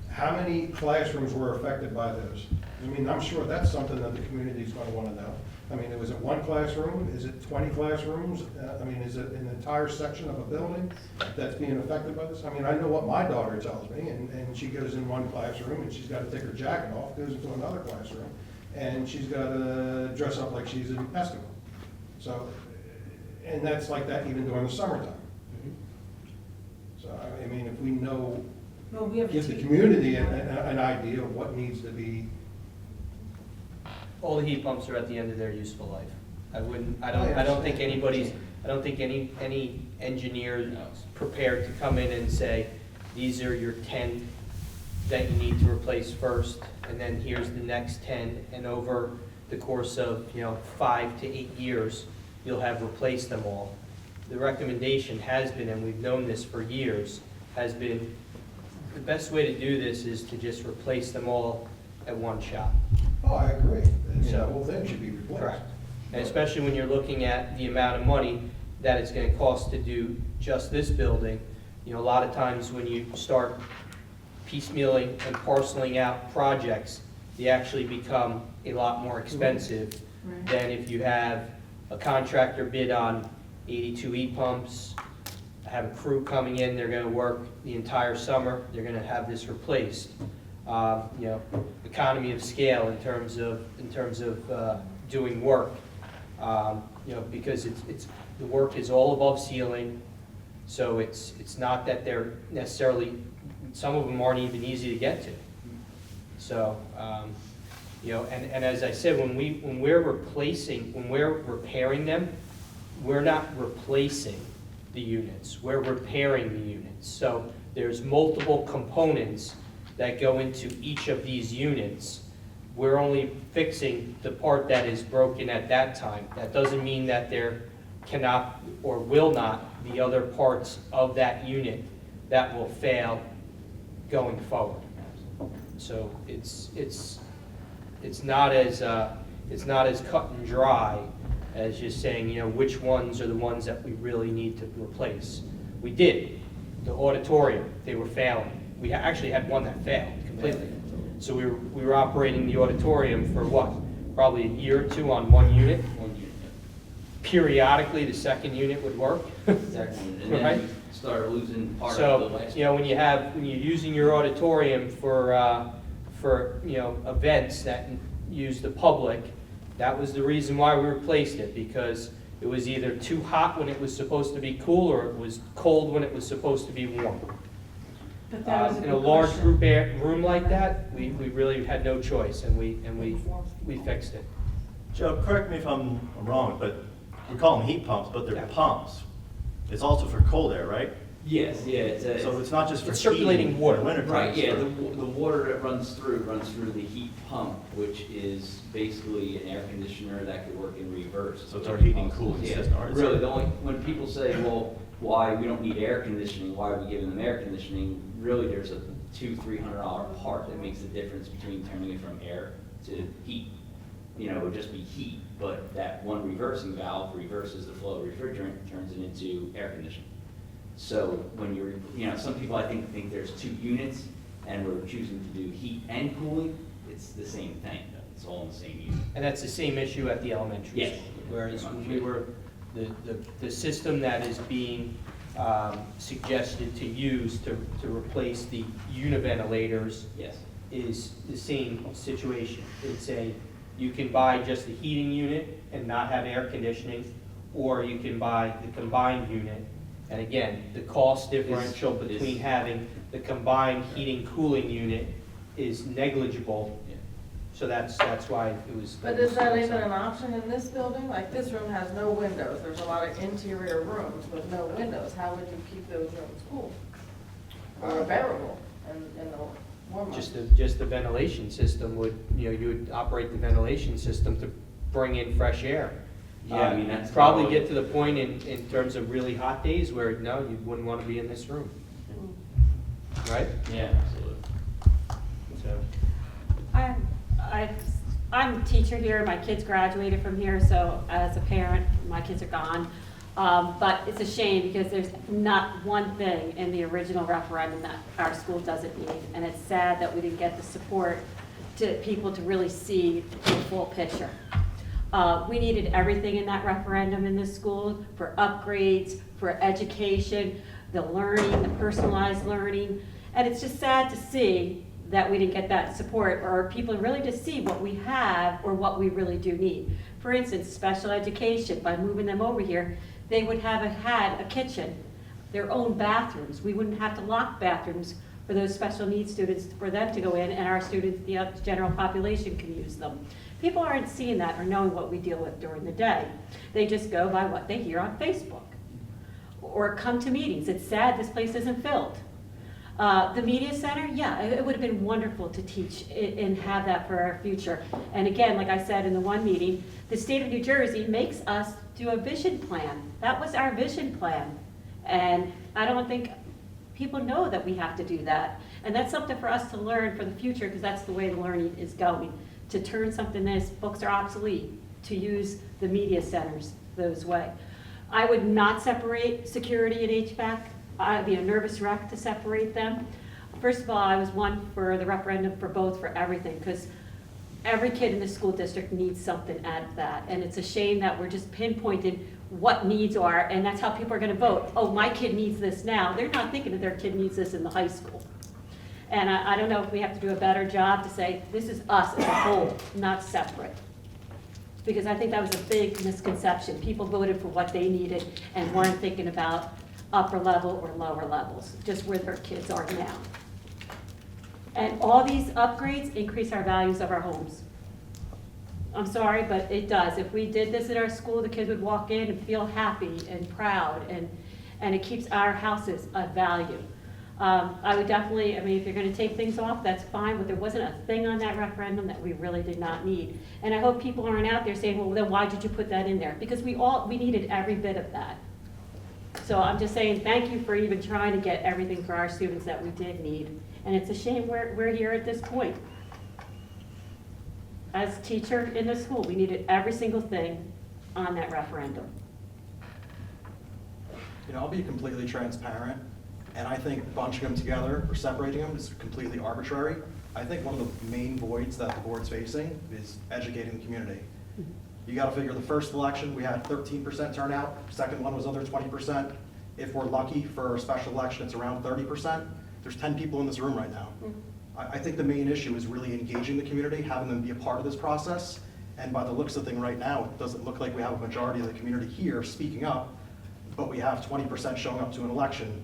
How many classrooms were affected by those? I mean, I'm sure that's something that the community's gonna wanna know. I mean, was it 1 classroom? Is it 20 classrooms? I mean, is it an entire section of a building that's being affected by this? I mean, I know what my daughter tells me, and she goes in 1 classroom, and she's gotta take her jacket off, goes into another classroom, and she's gotta dress up like she's an Eskimo. So, and that's like that even during the summertime. So, I mean, if we know, well, we have a give the team. community an idea of what needs to be. All the heat pumps are at the end of their useful life. I don't think any engineer is prepared to come in and say, these are your 10 that you need to replace first, and then here's the next 10, and over the course of, 5 to 8 years, you'll have replaced them all. The recommendation has been, and we've known this for years, has been, the best way to do this is to just replace them all at one shot. Oh, I agree. The whole thing should be replaced. Correct. And especially when you're looking at the amount of money that it's gonna cost to do just this building. A lot of times when you start piecemealing and parceling out projects, they actually become a lot more expensive Right. than if you have a contractor bid on 82 heat pumps, have a crew coming in, they're gonna work the entire summer, they're gonna have this replaced. Economy of scale in terms of doing work. Because the work is all above ceiling, so it's not that they're necessarily, some of them aren't even easy to get to. So, and as I said, when we're repairing them, we're not replacing the units, we're repairing the units. So there's multiple components that go into each of these units. We're only fixing the part that is broken at that time. That doesn't mean that there cannot or will not be other parts of that unit that will fail going forward. So it's not as cut and dry as just saying, which ones are the ones that we really need to replace. We did. The auditorium, they were failing. We actually had one that failed completely. So we were operating the auditorium for what? Probably a year or two on one unit. One unit, Periodically, the second unit would work. exactly, and then Right. we started losing part of the So, last. when you're using your auditorium for events that use the public, that was the reason why we replaced it, because it was either too hot when it was supposed to be cool, or it was cold when it was supposed to be warm. But that was In a large group room like that, we really had no choice, and we fixed it. Joe, correct me if I'm wrong, but we call them heat pumps, but they're pumps. It's also for cold air, right? Yes, yeah, So it's not just for It's circulating heating water. in the wintertime. Right, yeah, it's the water that runs through the heat pump, which is basically an air conditioner that could work in reverse. So it's our heating and cooling Yeah, system, right? really, when people say, well, why we don't need air conditioning, why are we giving them air conditioning? Really, there's a $200-300 part that makes the difference between turning it from air to heat. It would just be heat, but that one reversing valve reverses the flow of refrigerant, turns it into air conditioning. So when some people I think there's two units, and we're choosing to do heat and cooling, it's the same thing. It's all in the same unit. And that's the same issue at the elementary Yes. school. Whereas when we were, the system that is being suggested to use to replace the univentilators Yes. is the same situation. You can buy just the heating unit and not have air conditioning, or you can buy the combined unit. And again, the cost differential between having the combined heating cooling unit is negligible. Yeah. So that's why it was. But is that even an option in this building? Like, this room has no windows. There's a lot of interior rooms with no windows. How would you keep those rooms cool? Or bearable in the warm months? Just the ventilation system would, you would operate the ventilation system to bring in fresh air. Yeah, I mean, that's Probably get to the point in terms of really hot days where, no, you wouldn't want to be in this room. Right? Yeah, absolutely. So, I'm a teacher here, my kids graduated from here, so as a parent, my kids are gone. But it's a shame because there's not one thing in the original referendum that our school doesn't need. And it's sad that we didn't get the support to people to really see the full picture. We needed everything in that referendum in this school for upgrades, for education, the learning, the personalized learning. And it's just sad to see that we didn't get that support, or people really to see what we have or what we really do need. For instance, special education, by moving them over here, they would have had a kitchen, their own bathrooms. We wouldn't have to lock bathrooms for those special needs students for them to go in, and our students, the general population, can use them. People aren't seeing that or knowing what we deal with during the day. They just go by what they hear on Facebook or come to meetings. It's sad this place isn't filled. The media center, yeah, it would have been wonderful to teach and have that for our future. And again, like I said in the one meeting, the state of New Jersey makes us do a vision plan. That was our vision plan. And I don't think people know that we have to do that. And that's something for us to learn for the future, because that's the way the learning is going. To turn something that's books are obsolete, to use the media centers those way. I would not separate security and HVAC. I'd be a nervous wreck to separate them. First of all, I was one for the referendum for both, for everything, because every kid in the school district needs something out of that. And it's a shame that we're just pinpointing what needs are, and that's how people are gonna vote. Oh, my kid needs this now. They're not thinking that their kid needs this in the high school. And I don't know if we have to do a better job to say, this is us as a whole, not separate. Because I think that was a big misconception. People voted for what they needed and weren't thinking about upper level or lower levels, just where their kids are now. And all these upgrades increase our values of our homes. I'm sorry, but it does. If we did this at our school, the kids would walk in and feel happy and proud, and it keeps our houses of value. I would definitely, if you're gonna take things off, that's fine, but there wasn't a thing on that referendum that we really did not need. And I hope people aren't out there saying, well, then why did you put that in there? Because we needed every bit of that. So I'm just saying, thank you for even trying to get everything for our students that we did need. And it's a shame we're here at this point. As a teacher in the school, we needed every single thing on that referendum? You know, I'll be completely transparent, and I think bunching them together or separating them is completely arbitrary. I think one of the main voids that the board's facing is educating the community. You gotta figure the first election, we had 13% turnout, second one was under 20%. If we're lucky for a special election, it's around 30%. There's 10 people in this room right now. I think the main issue is really engaging the community, having them be a part of this process. And by the looks of the thing right now, it doesn't look like we have a majority of the community here speaking up, but we have 20% showing up to an election.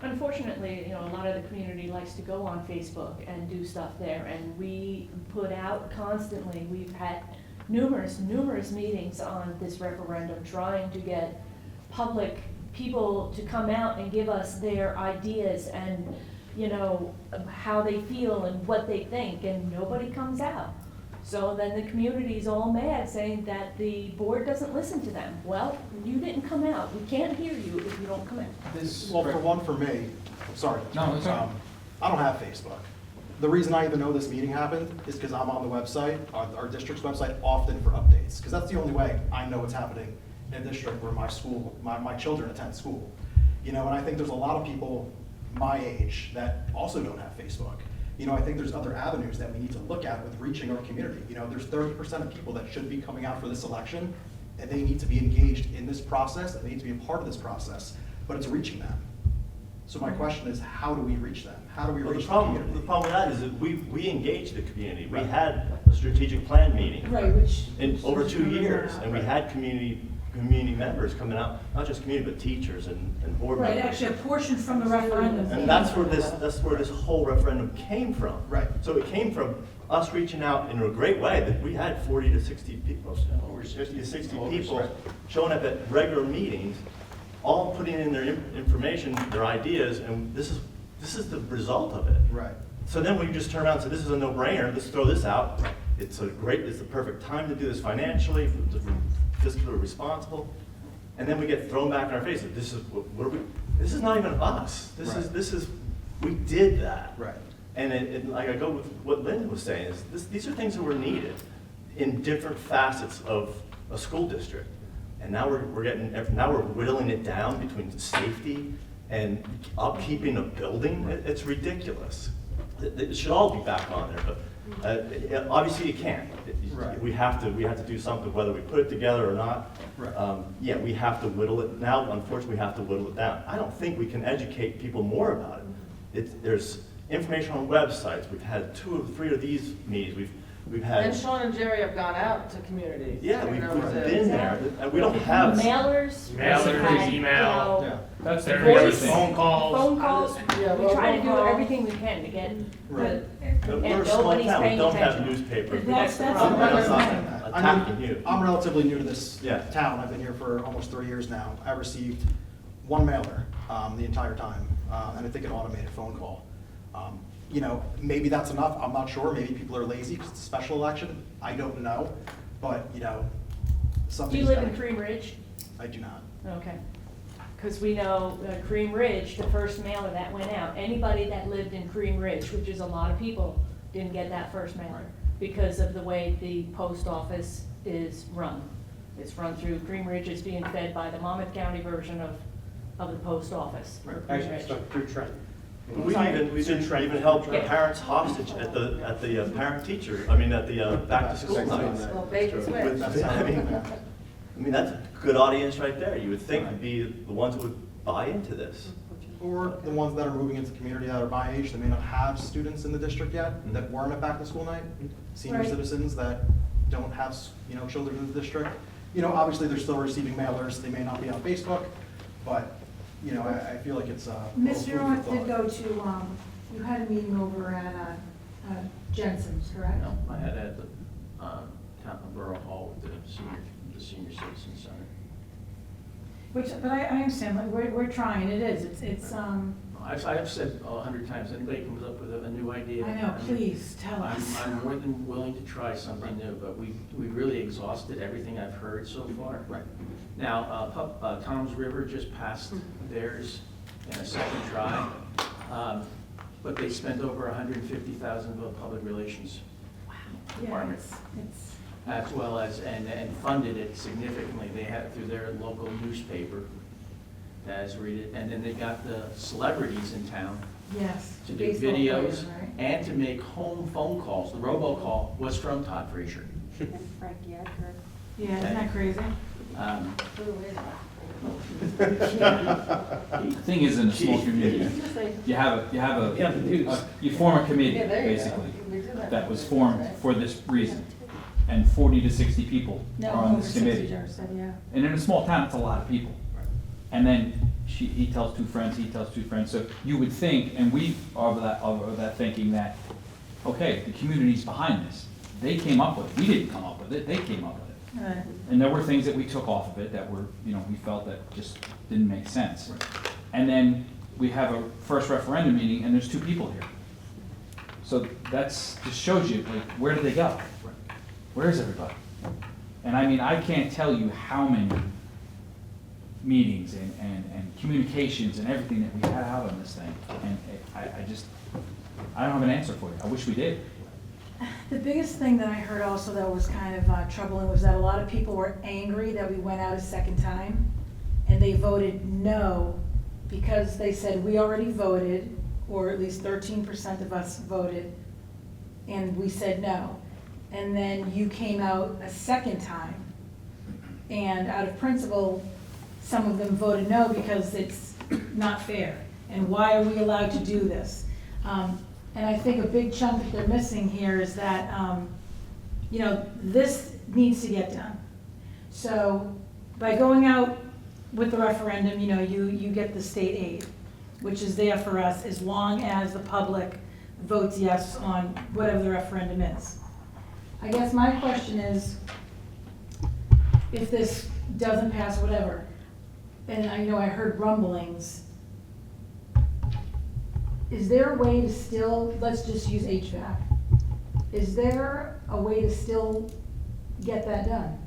Unfortunately, you know, a lot of the community likes to go on Facebook and do stuff there, and we put out constantly, we've had numerous meetings on this referendum trying to get public people to come out and give us their ideas and, you know, how they feel and what they think, and nobody comes out. So then the community's all mad, saying that the board doesn't listen to them. Well, you didn't come out. We can't hear you if you don't come out. Well, for one, for me, sorry. No, it's all right. I don't have Facebook. The reason I even know this meeting happened is because I'm on the website, our district's website, often for updates, because that's the only way I know what's happening in a district where my school, my children attend school. You know, and I think there's a lot of people my age that also don't have Facebook. You know, I think there's other avenues that we need to look at with reaching our community. You know, there's 30% of people that should be coming out for this election, and they need to be engaged in this process, and they need to be a part of this process, but it's reaching them. So my question is, how do we reach them? How do we reach the community? The problem with that is that we engaged the community. We had a strategic plan meeting. Right, which. In over 2 years, and we had community members coming out, not just community, but teachers and board members. Right, actually a portion from the referendum. And that's where this whole referendum came from. Right. So it came from us reaching out in a great way, that we had 40 to 60 people, over 50 to 60 people showing up at regular meetings, all putting in their information, their ideas, and this is the result of it. Right. So then we just turn around and say, this is a no-brainer, let's throw this out. It's the perfect time to do this financially, fiscally responsible, and then we get thrown back in our face. This is not even us. This is we did that. Right. And like I go with what Lynn was saying, is these are things that were needed in different facets of a school district. And now we're whittling it down between safety and upkeeping a building. It's ridiculous. It should all be back on there, but obviously you can't. Right. We have to do something, whether we put it together or not. Right. Yeah, we have to whittle it. Now, unfortunately, we have to whittle it down. I don't think we can educate people more about it. There's information on websites. We've had 2 or 3 of these meetings. We've had. And Sean and Jerry have gone out to communities. Yeah, you we've know, been there, and we don't have. Mailers. Mailers, email. You know, That's the There's crazy thing. phone calls. phone calls. Yeah, We try to do robocall. everything we can to get, Right. We're and a small nobody's town, we paying don't have attention. newspapers. That's the I'm problem. not attacking you. I'm relatively new to this Yeah. town. I've been here for almost 3 years now. I received 1 mailer the entire time, and I think an automated phone call. You know, maybe that's enough. I'm not sure. Maybe people are lazy because it's a special election. I don't know. But, you know, Do something's you live in gotta- Cream Ridge? I do not. Okay. Because we know Cream Ridge, the first mailer that went out, anybody that lived in Cream Ridge, which is a lot of people, didn't get that first mailer because of the way the post office is run. It's run through, Cream Ridge is being fed by the Monmouth County version of the post office. for Cream Actually, Ridge. it's not through Trent. We've even held parents hostage at the back to school nights. Well, bait and switch. I mean, that's a good audience right there. You would think would be the ones who would buy into this. Or the ones that are moving into the community that are my age, that may not have students in the district yet, that weren't at back to school night. Senior Right. citizens that don't have, you know, children in the district. You know, obviously, they're still receiving mailers. They may not be on Facebook, but, you know, I feel like it's Mr. North did go to, you had a meeting over at Jensen's, correct? No, I had at the town borough hall with the senior citizen center. Which, but I understand, like, we're trying, it is, it's, I've said 100 times, anybody comes up with a new idea. I know, mean, please, tell us. I'm more than willing to try something new, but we really exhausted everything I've heard so far. Right. Now, Tom's River just passed theirs in a second try, but they spent over $150,000 on public relations Yeah, department. it's, as well as, and funded it significantly. They had it through their local newspaper, as read it, and then they got the celebrities in town Yes. to do Baseball videos players, right? and to make home phone calls. The robocall was from Todd Frazier. Frankie Edgar. Yeah, isn't that crazy? The thing is, in a small community, you form a committee, Yeah, there you go. basically, We do that was formed for this reason. And 40 to 60 people No, are on over this 60, committee. Jared said, yeah. And in a small town, it's a lot of people. And then he tells two friends, he tells two friends. So you would think, and we are of that thinking that, okay, the community's behind this. They came up with it. We didn't come up with it. They came up with it. Right. And there were things that we took off of it that were, we felt that just didn't make sense. And then we have a first referendum meeting and there's two people here. So just shows you, like, where did they go? Where is everybody? And I mean, I can't tell you how many meetings and communications and everything that we had out on this thing. And I don't have an answer for you. I wish we did. The biggest thing that I heard also that was kind of troubling was that a lot of people were angry that we went out a second time, and they voted no because they said we already voted, or at least 13% of us voted, and we said no. And then you came out a second time, and out of principle, some of them voted no because it's not fair. And why are we allowed to do this? And I think a big chunk that they're missing here is that, this needs to get done. So by going out with the referendum, you get the state aid, which is there for us as long as the public votes yes on whatever the referendum is. I guess my question is, if this doesn't pass, whatever, and I heard rumblings, is there a way to still, let's just use HVAC, is there a way to still get that done?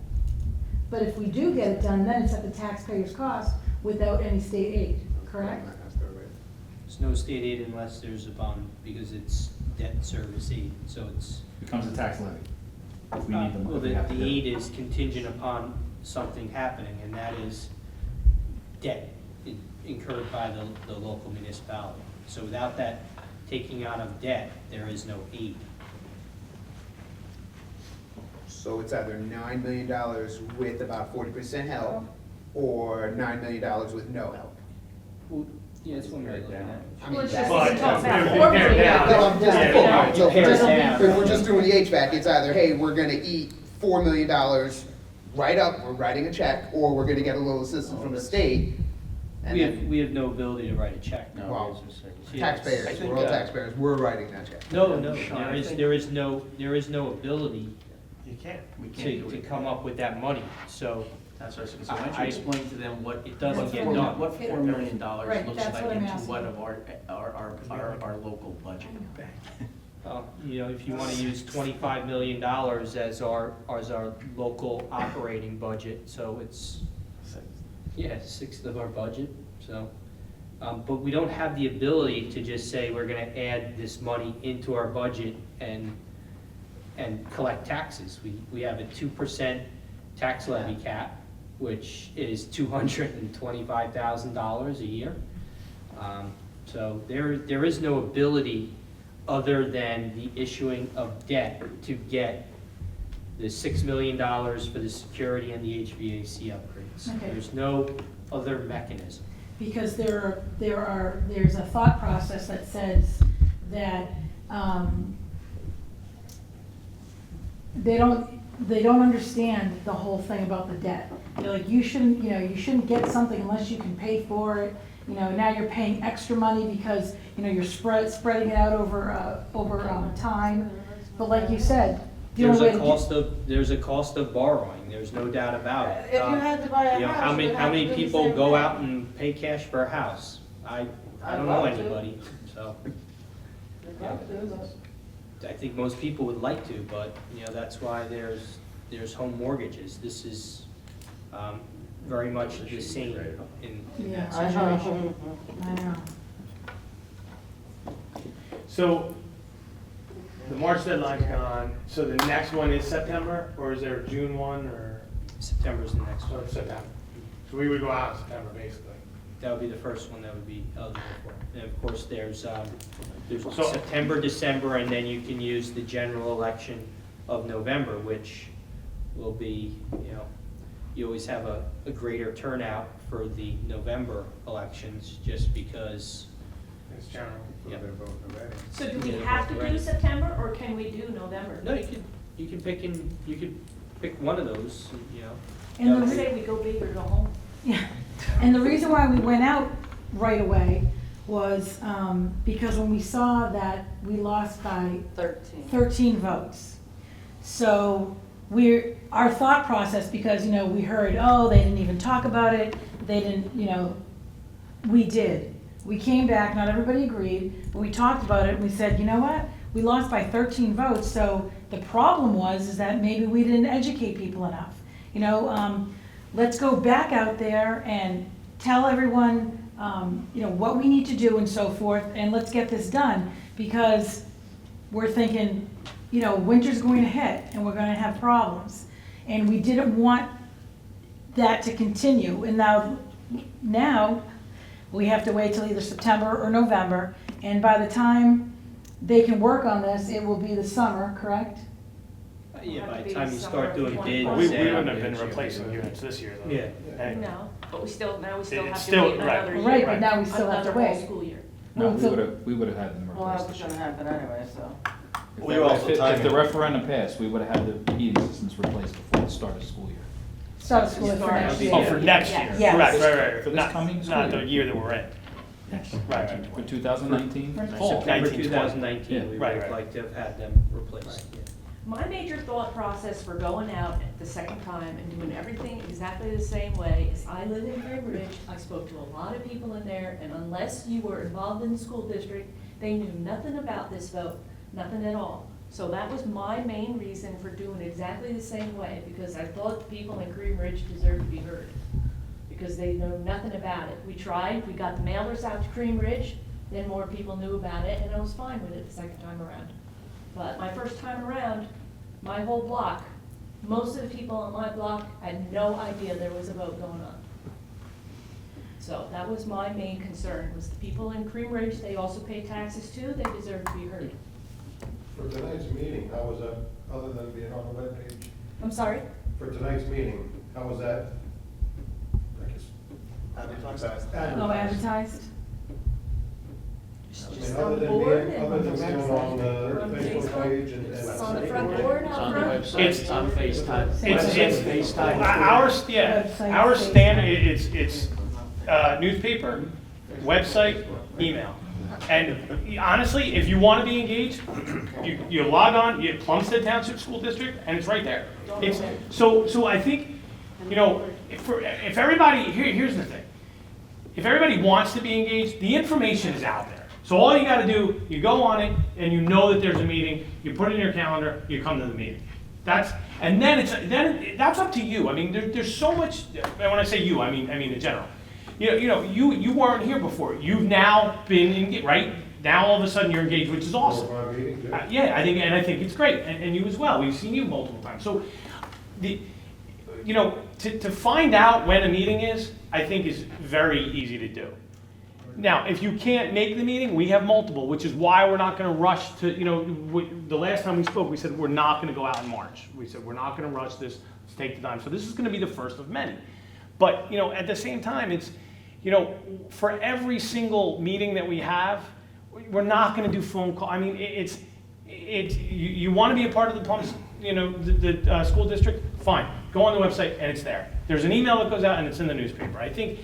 But if we do get it done, then it's at the taxpayer's cost without any state aid, correct? There's no state aid unless there's a bond, because it's debt service aid, so it's. Becomes a tax levy. If we need the money, Well, we have to the do it. aid is contingent upon something happening, and that is debt incurred by the local municipality. So without that taking out of debt, there is no aid. So it's either $9 million with about 40% help, or $9 million with no help. Well, yeah, it's one way of looking at it. I mean, Well, it's that's- just- But talk about if you formula, pare it yeah. down, No, I'm just- yeah, so if we're just- down. if we're just doing the HVAC, it's either, hey, we're gonna eat $4 million right up, we're writing a check, or we're gonna get a little assistance from the state. And then We have no ability to write a check. No. Well, Yeah, taxpayers, I think, we're all taxpayers, we're writing that check. No, Sean, I think- there is no ability You can't. We can't do to it. come up with that money, so That's what I was going to say. Why don't you I- explain to them what it doesn't what- get what- done. What $4 million Right, looks that's like what I'm into asking. one of our local budget. if you want to use $25 million as our local operating budget, so it's, yeah, a sixth of our budget, so. But we don't have the ability to just say we're going to add this money into our budget and collect taxes. We have a 2% tax levy cap, which is $225,000 a year. So there is no ability other than the issuing of debt to get the $6 million for the security and the HVAC upgrades. Okay. There's no other mechanism. Because there's a thought process that says that they don't understand the whole thing about the debt. They're like, you shouldn't get something unless you can pay for it. Now you're paying extra money because, you're spreading it out over time. But like you said, the There's only a way to there's a cost of borrowing, there's no doubt about it. If you had to buy a house, How you would many have to do the people same go thing. out and pay cash for a house? I don't know love to. anybody, so. I think most people would like to, but, that's why there's home mortgages. This is very much the same in Yeah, that I situation. know. So, the March deadline's gone, so the next one is September, or is there a June one, or September's the next one. September? So we would go out in September, basically. That would be the first one that would be eligible for. And of course, there's So- September, December, and then you can use the general election of November, which will be, you always have a greater turnout for the November elections, just because. It's general. Yeah. So do we Yeah, have to do right. September, or can we do November? No, you can pick one of those, And I the would re- say we go big or go home. Yeah, and the reason why we went out right away was because when we saw that we lost by 13 votes. So our thought process, because, we heard, oh, they didn't even talk about it, they didn't, we did. We came back, not everybody agreed, but we talked about it, and we said, you know what? We lost by 13 votes, so the problem is that maybe we didn't educate people enough. Let's go back out there and tell everyone, what we need to do and so forth, and let's get this done, because we're thinking, winter's going to hit, and we're gonna have problems. And we didn't want that to continue, and now we have to wait till either September or November, and by the time they can work on this, it will be the summer, correct? Yeah, by Have to the be time you summer start doing of bids. Well, we and- wouldn't have been replacing units this year, though. Yeah. And- No, but we still It's have to still- wait right. another year. Right, but now we still have to Another whole wait. school year. No, Well, we would have had them Well, replaced that's this gonna year. happen anyway, so. We were also If timing the it. referendum passed, we would have had the heating systems replaced before the start of school year. Start school for Start next of year. Oh, for next year? Yes. Right. For this Not- coming school Not the year. year that we're in. Yes. Right. For 2019? Fall. September 1920. 2019, we would Right, have right. liked to have had them replaced. Yeah. My major thought process for going out the second time and doing everything exactly the same way is I live in Green Ridge, I spoke to a lot of people in there, and unless you were involved in the school district, they knew nothing about this vote, nothing at all. So that was my main reason for doing exactly the same way, because I thought the people in Green Ridge deserved to be heard, because they know nothing about it. We tried, we got the mailers out to Green Ridge, then more people knew about it, and I was fine with it the second time around. But my first time around, my whole block, most of the people on my block had no idea there was a vote going on. So that was my main concern, was the people in Cream Ridge, they also pay taxes too, they deserve to be heard. For tonight's meeting, how was that, other than being on the webpage? I'm sorry? For tonight's meeting, how was that? I guess, Advertised. Oh, advertised? I mean, Just other on the than board being, and other than being on the Or on Facebook Facebook? page and. It's on the front board out front? It's on FaceTime. It's FaceTime. Website, Our Facebook. standard, it's newspaper, website, email. And honestly, if you want to be engaged, you log on, you hit Plumsted Township School District, and it's right there. So I think, if everybody, here's the thing. If everybody wants to be engaged, the information is out there. So all you gotta do, you go on it, and you know that there's a meeting, you put it in your calendar, you come to the meeting. That's up to you. I mean, there's so much, and when I say you, I mean in general. You weren't here before. You've now been engaged, right? Now all of a sudden you're engaged, which is awesome. Yeah, I think it's great, and you as well. We've seen you multiple times. So, to find out when a meeting is, I think is very easy to do. Now, if you can't make the meeting, we have multiple, which is why we're not going to rush to, the last time we spoke, we said we're not going to go out in March. We said we're not going to rush this, let's take the time. So this is going to be the first of many. But, at the same time, it's, for every single meeting that we have, we're not going to do phone call. I mean, you want to be a part of the Plums, the school district, fine. Go on the website and it's there. There's an email that goes out and it's in the newspaper. I think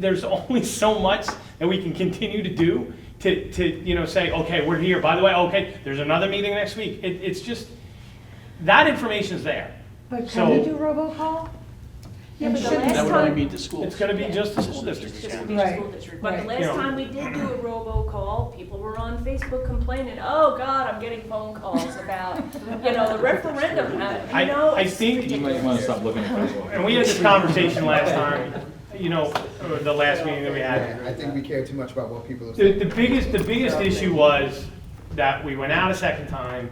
there's only so much that we can continue to do to say, okay, we're here. By the way, okay, there's another meeting next week. It's just, that information's there. But So- can we do robocall? Yeah, but the Shouldn't- last That would only time, be the schools. It's going to be just the school district. it's just again. gonna be the Right, school district. But the right. last You know. time we did do a robocall, people were on Facebook complaining, oh God, I'm getting phone calls about, the referendum. I think, You might want to stop looking at Facebook. and we had this conversation last time, the last meeting that we had. I think we care too much about what people are The saying. biggest issue was, that we went out a second time.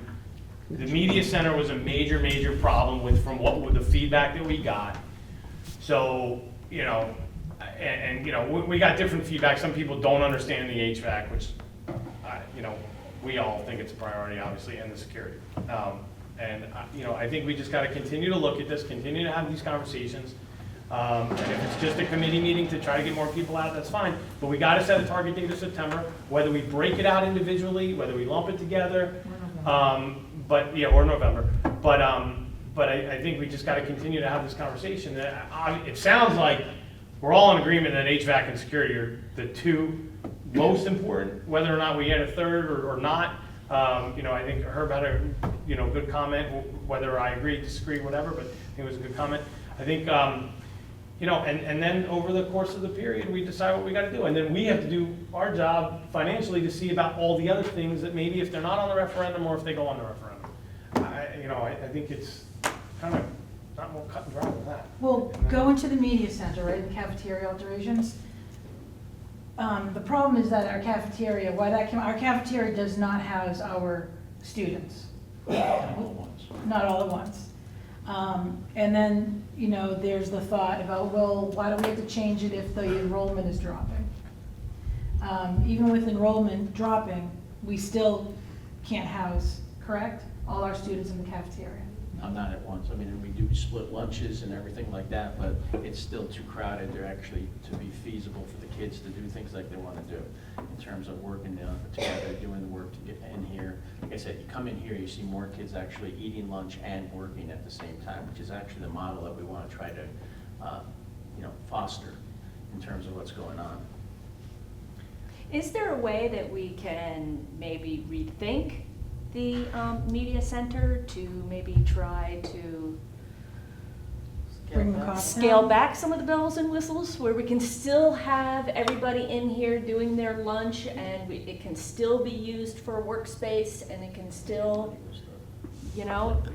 The media center was a major, major problem from the feedback that we got. So, we got different feedback. Some people don't understand the HVAC, which, we all think it's a priority, obviously, and the security. I think we just got to continue to look at this, continue to have these conversations. And if it's just a committee meeting to try to get more people out, that's fine. But we got to set a target date of September, whether we break it out individually, whether we lump it together, or November. But I think we just got to continue to have this conversation. It sounds like we're all in agreement that HVAC and security are the two most important, whether or not we add a third or not. I think Herb had a good comment, whether I agree, disagree, whatever, but I think it was a good comment. I think, and then over the course of the period, we decide what we got to do. And then we have to do our job financially to see about all the other things that maybe if they're not on the referendum or if they go on the referendum. I think it's kind of not more cut and dry than that. Well, go into the media center, right, the cafeteria alterations. The problem is that our cafeteria, our cafeteria does not house our students. Not all at once. And then, there's the thought about, well, why do we have to change it if the enrollment is dropping? Even with enrollment dropping, we still can't house, correct, all our students in the cafeteria. Not at once. I mean, we do split lunches and everything like that, but it's still too crowded. They're actually to be feasible for the kids to do things like they want to do in terms of working together, doing the work to get in here. Like I said, you come in here, you see more kids actually eating lunch and working at the same time, which is actually the model that we want to try to, foster in terms of what's going on. Is there a way that we can maybe rethink the media center to maybe try to Bring the cost scale down? back some of the bells and whistles, where we can still have everybody in here doing their lunch and it can still be used for a workspace and it can still,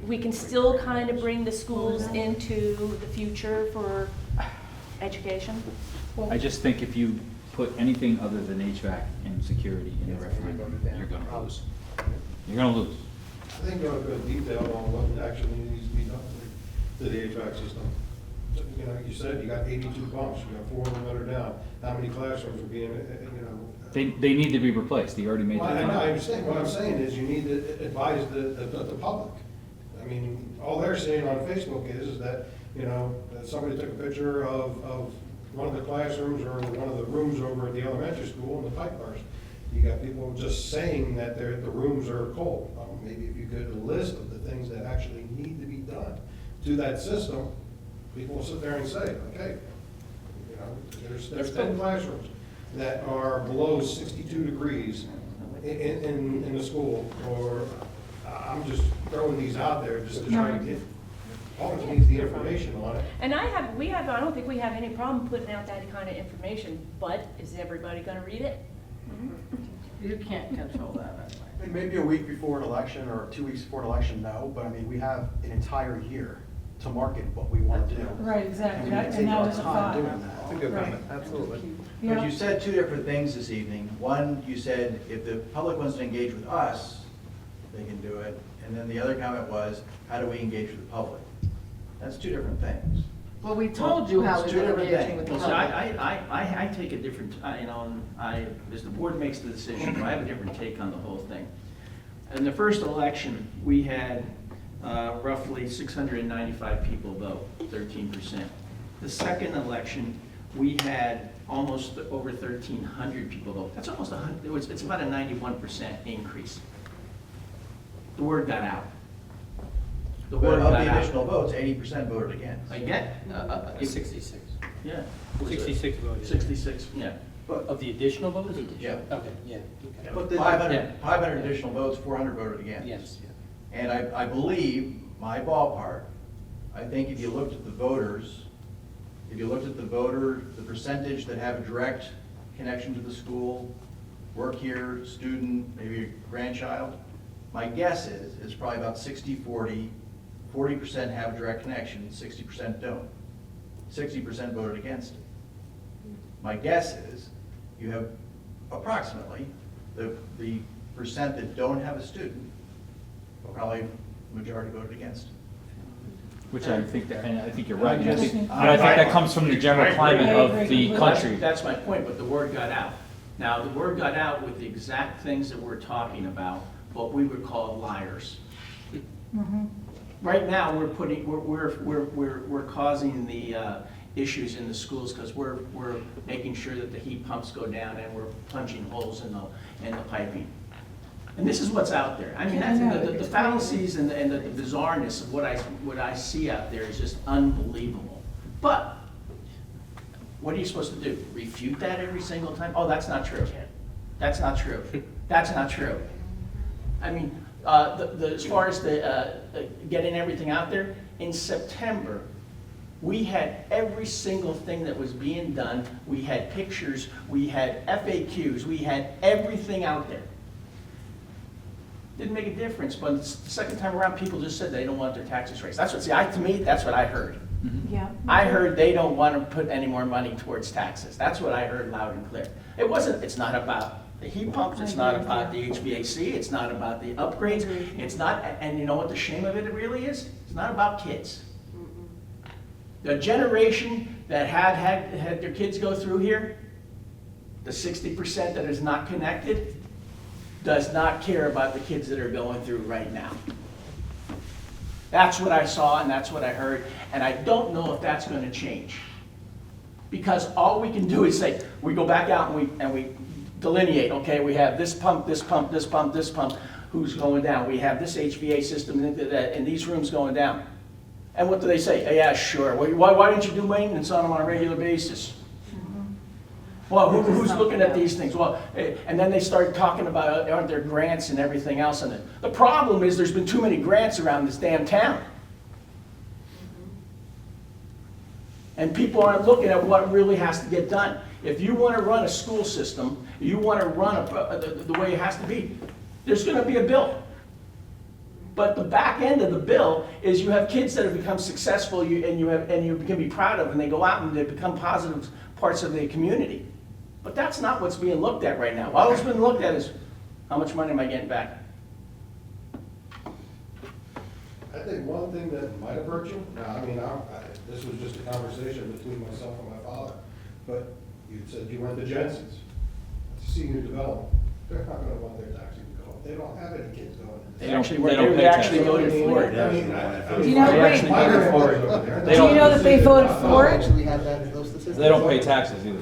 we can still kind of bring the schools into the future for education? I just think if you put anything other than HVAC and security in the referendum, you're gonna lose. You're gonna lose. I think go into detail on what actually needs to be done to the HVAC system. You said you got 82 pumps, you got 4 of them that are down. How many classrooms are being, They need to be replaced. You already made Well, that. I understand. What I'm saying is you need to advise the public. I mean, all they're saying on Facebook is that, that somebody took a picture of one of the classrooms or one of the rooms over at the elementary school and the pipe burst. You got people just saying that the rooms are cold. Maybe if you could list of the things that actually need to be done to that system, people will sit there and say, okay, there's 10 classrooms that are below 62 degrees in the school, or I'm just throwing these out there just to try to get, always needs the information on it. And I don't think we have any problem putting out that kind of information, but is everybody gonna read it? You can't control that anyway. I mean, maybe a week before an election or 2 weeks before an election, no, but I mean, we have an entire year to market what we want to do. Right, exactly. And we can And take that our was a time thought. doing that. That's a good Right. comment, absolutely. Yeah. But you said two different things this evening. One, you said if the public wants to engage with us, they can do it. And then the other comment was, how do we engage with the public? That's two different things. Well, we told you how It's we two were different engaging with things. the Well, see, public. I take a different, as the board makes the decision, I have a different take on the whole thing. In the first election, we had roughly 695 people vote, 13%. The second election, we had almost over 1,300 people vote. That's almost it's about a 91% increase. The word got out. The But word of got the out. additional votes, 80% voted against. I get, 66. yeah. 66 voted. 66, yeah. Of the additional votes? Yeah. Okay, yeah. Okay. But Yeah. 500 additional votes, 400 voted against. Yes. And I believe, my ballpark, I think if you looked at the voters, the percentage that have a direct connection to the school, work here, student, maybe a grandchild, my guess is probably about 60-40, 40% have a direct connection, 60% don't. 60% voted against it. My guess is you have approximately the percent that don't have a student, probably majority voted against. Which I think, and I think you're right. I And I just- think that comes from the general climate of the Well, country. that's my point, but the word got out. Now, the word got out with the exact things that we're talking about, but we would call liars. Right now, we're causing the issues in the schools because we're making sure that the heat pumps go down and we're punching holes in the piping. And this is what's out there. I mean, the fallacies and the bizarreness of what I see out there is just unbelievable. But what are you supposed to do? Refute that every single time? Oh, that's not true. That's not true. That's not true. I mean, as far as getting everything out there, in September, we had every single thing that was being done. We had pictures, we had FAQs, we had everything out there. Didn't make a difference, but the second time around, people just said they don't want their taxes raised. That's to me, that's what I heard. Yeah. I heard they don't want to put any more money towards taxes. That's what I heard loud and clear. It's not about the heat pumps, it's not about the HVAC, it's not about the upgrades, it's not, and you know what the shame of it really is? It's not about kids. The generation that had their kids go through here, the 60% that is not connected, does not care about the kids that are going through right now. That's what I saw and that's what I heard, and I don't know if that's going to change. Because all we can do is say, we go back out and we delineate, okay, we have this pump, this pump, this pump, this pump, who's going down. We have this HVAC system and these rooms going down. And what do they say? Oh, yeah, sure. Why don't you do maintenance on them on a regular basis? Well, who's looking at these things? Well, and then they start talking about, aren't there grants and everything else in it? The problem is there's been too many grants around this damn town. And people aren't looking at what really has to get done. If you want to run a school system, you want to run the way it has to be, there's going to be a bill. But the back end of the bill is you have kids that have become successful and you can be proud of, and they go out and they become positive parts of the community. But that's not what's being looked at right now. All that's been looked at is, how much money am I getting back? I think one thing that might have hurt you, now, I mean, this was just a conversation between myself and my father, but you said you went to Jensen's, senior development. They're not gonna want their taxi to go up. They don't have any kids going. They actually voted for it. Do you know, wait, do you know that they voted for it? Actually had those statistics. They don't pay taxes either.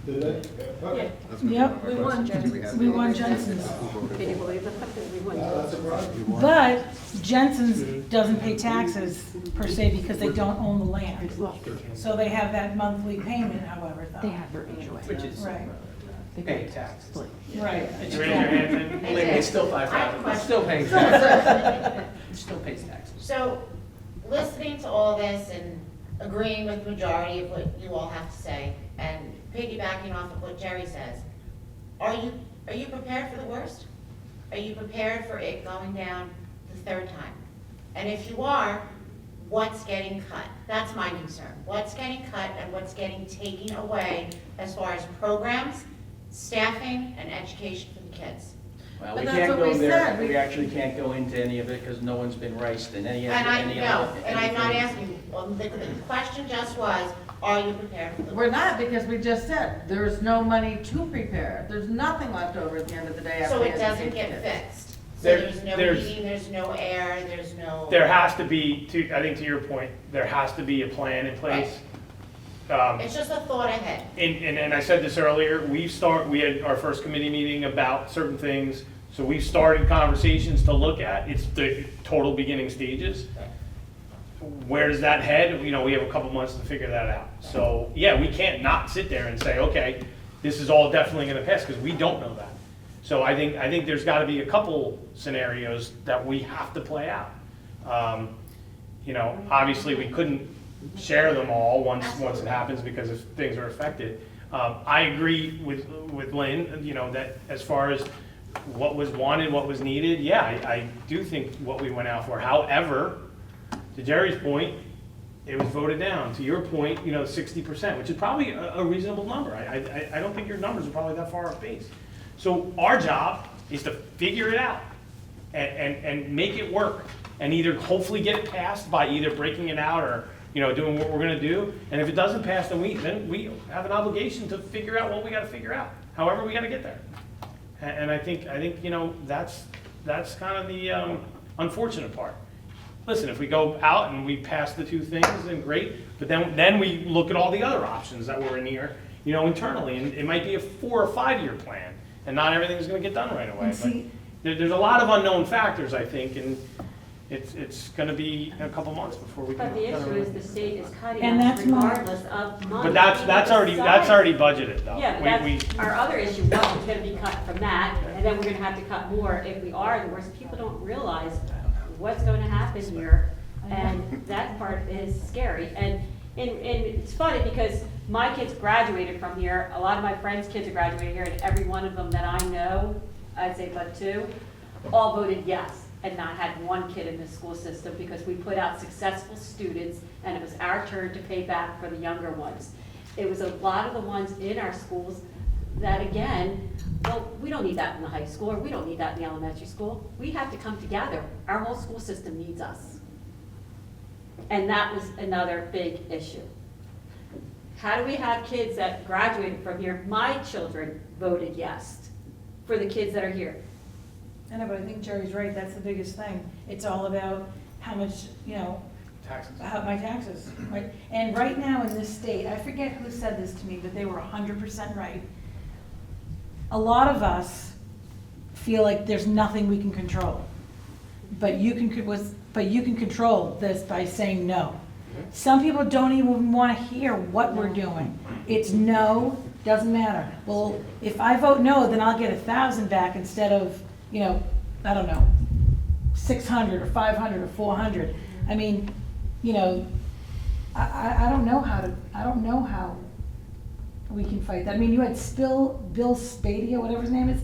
Did they? Okay. Yep, We won, Jensen's. we won Jensen's. Can you believe that? We won. That's a problem. But Jensen's doesn't pay taxes per se because they don't own the land. So they have that monthly payment, however, though. They have their HOA. Which is Right, paying taxes. right. Raise your hand. Believe me, it's still It's $5,000. still paying taxes. It still pays taxes. So, listening to all this and agreeing with the majority of what you all have to say, and piggybacking off of what Jerry says, are you prepared for the worst? Are you prepared for it going down the third time? And if you are, what's getting cut? That's my concern. What's getting cut and what's getting taken away as far as programs, staffing, and education for the kids? Well, But we that's can't what go we there. said. We actually can't go into any of it because no one's been riced in any of And I know, anything. and I'm not asking, well, the question just was, are you prepared for the We're worst? not, because we just said, there's no money to prepare. There's nothing left over at the end of the day. after So it the doesn't education get is. fixed? So There's- there's no there's- heating, there's no air, there's no... There has to be, I think to your point, there has to be a plan in place. It's just a thought ahead. And I said this earlier, we had our first committee meeting about certain things, so we've started conversations to look at, it's the total beginning stages. Where does that head? You know, we have a couple months to figure that out. So, yeah, we can't not sit there and say, okay, this is all definitely gonna pass, because we don't know that. So I think there's gotta be a couple scenarios that we have to play out. You know, obviously, we couldn't share them all once it happens because if things are affected. I agree with Lynn, you know, that as far as what was wanted, what was needed, yeah, I do think what we went out for. However, to Jerry's point, it was voted down. To your point, you know, 60%, which is probably a reasonable number. I don't think your numbers are probably that far off base. So our job is to figure it out and make it work, and either hopefully get it passed by either breaking it out or, you know, doing what we're gonna do. And if it doesn't pass, then we have an obligation to figure out what we gotta figure out, however we gotta get there. And I think, you know, that's kind of the unfortunate part. Listen, if we go out and we pass the two things, then great, but then we look at all the other options that were in here, you know, internally, and it might be a 4 or 5 year plan, and not everything's gonna get done right away. But there's a lot of unknown factors, I think, and it's gonna be a couple months before we can. But the issue is the state is cutting And us that's my- regardless of money. But that's already budgeted, though. Yeah, that's, our other issue was gonna be cut from that, and then we're gonna have to cut more if we are the worst. People don't realize what's going to happen here, and that part is scary. And it's funny because my kids graduated from here, a lot of my friends' kids are graduating here, and every one of them that I know, I'd say but 2, all voted yes, and not had one kid in the school system because we put out successful students, and it was our turn to pay back for the younger ones. It was a lot of the ones in our schools that, again, well, we don't need that in the high school, or we don't need that in the elementary school. We have to come together. Our whole school system needs us. And that was another big issue. How do we have kids that graduated from here? My children voted yes for the kids that are here. I know, but I think Jerry's right, that's the biggest thing. It's all about how much, you know, Taxes. my taxes, right? And right now in this state, I forget who said this to me, but they were 100% right. A lot of us feel like there's nothing we can control, but you can control this by saying no. Some people don't even want to hear what we're doing. It's no, doesn't matter. Well, if I vote no, then I'll get 1,000 back instead of, you know, I don't know, 600 or 500 or 400. I mean, you know, I don't know how we can fight that. I mean, you had Bill Spadia, whatever his name is,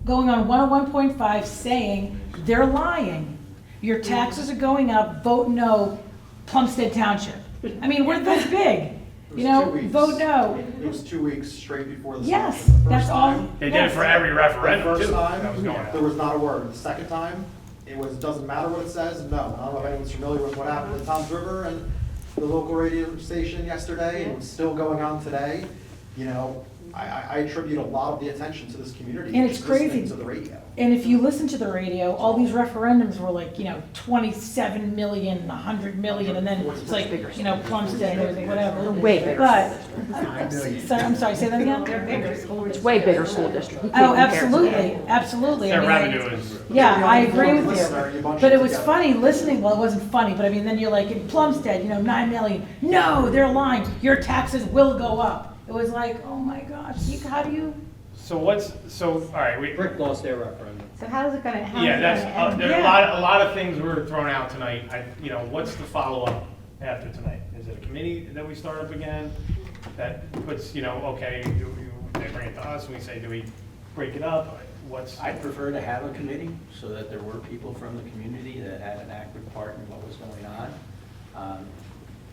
going on 101.5 saying they're lying. Your taxes are going up, vote no, Plumsted Township. I mean, we're this big, you know, vote no. It was 2 weeks straight before the Yes, selection. The that's first all. time- They did it for every referendum, The too. first time, That was going on. there was not a word. The second time, it doesn't matter what it says, no. I don't know if anyone's familiar with what happened at Tom's River and the local radio station yesterday, and it's still going on today. You know, I attribute a lot of the attention to this community. And it's just listening crazy. To the radio. And if you listen to the radio, all these referendums were like, you know, 27 million, 100 million, and then it's like, you know, Plumsted and everything, whatever. Way bigger. But, I'm sorry, say that again? It's way bigger school district. You Oh, can't compare it to absolutely, absolutely. I Their mean, revenue is. Yeah, I agree with Listener, you you. bunch But it it was together. funny listening, well, it wasn't funny, but I mean, then you're like, in Plumsted, you know, 9 million. No, they're lying. Your taxes will go up. It was like, oh my gosh, how do you? So all right, Rick lost their referendum. So how's it gonna, Yeah, there's a lot of things were thrown out tonight. You know, what's the follow-up after tonight? Is it a committee that we start up again? That puts, you know, okay, they bring it to us, and we say, do we break it up? I'd prefer to have a committee so that there were people from the community that had an active part in what was going on.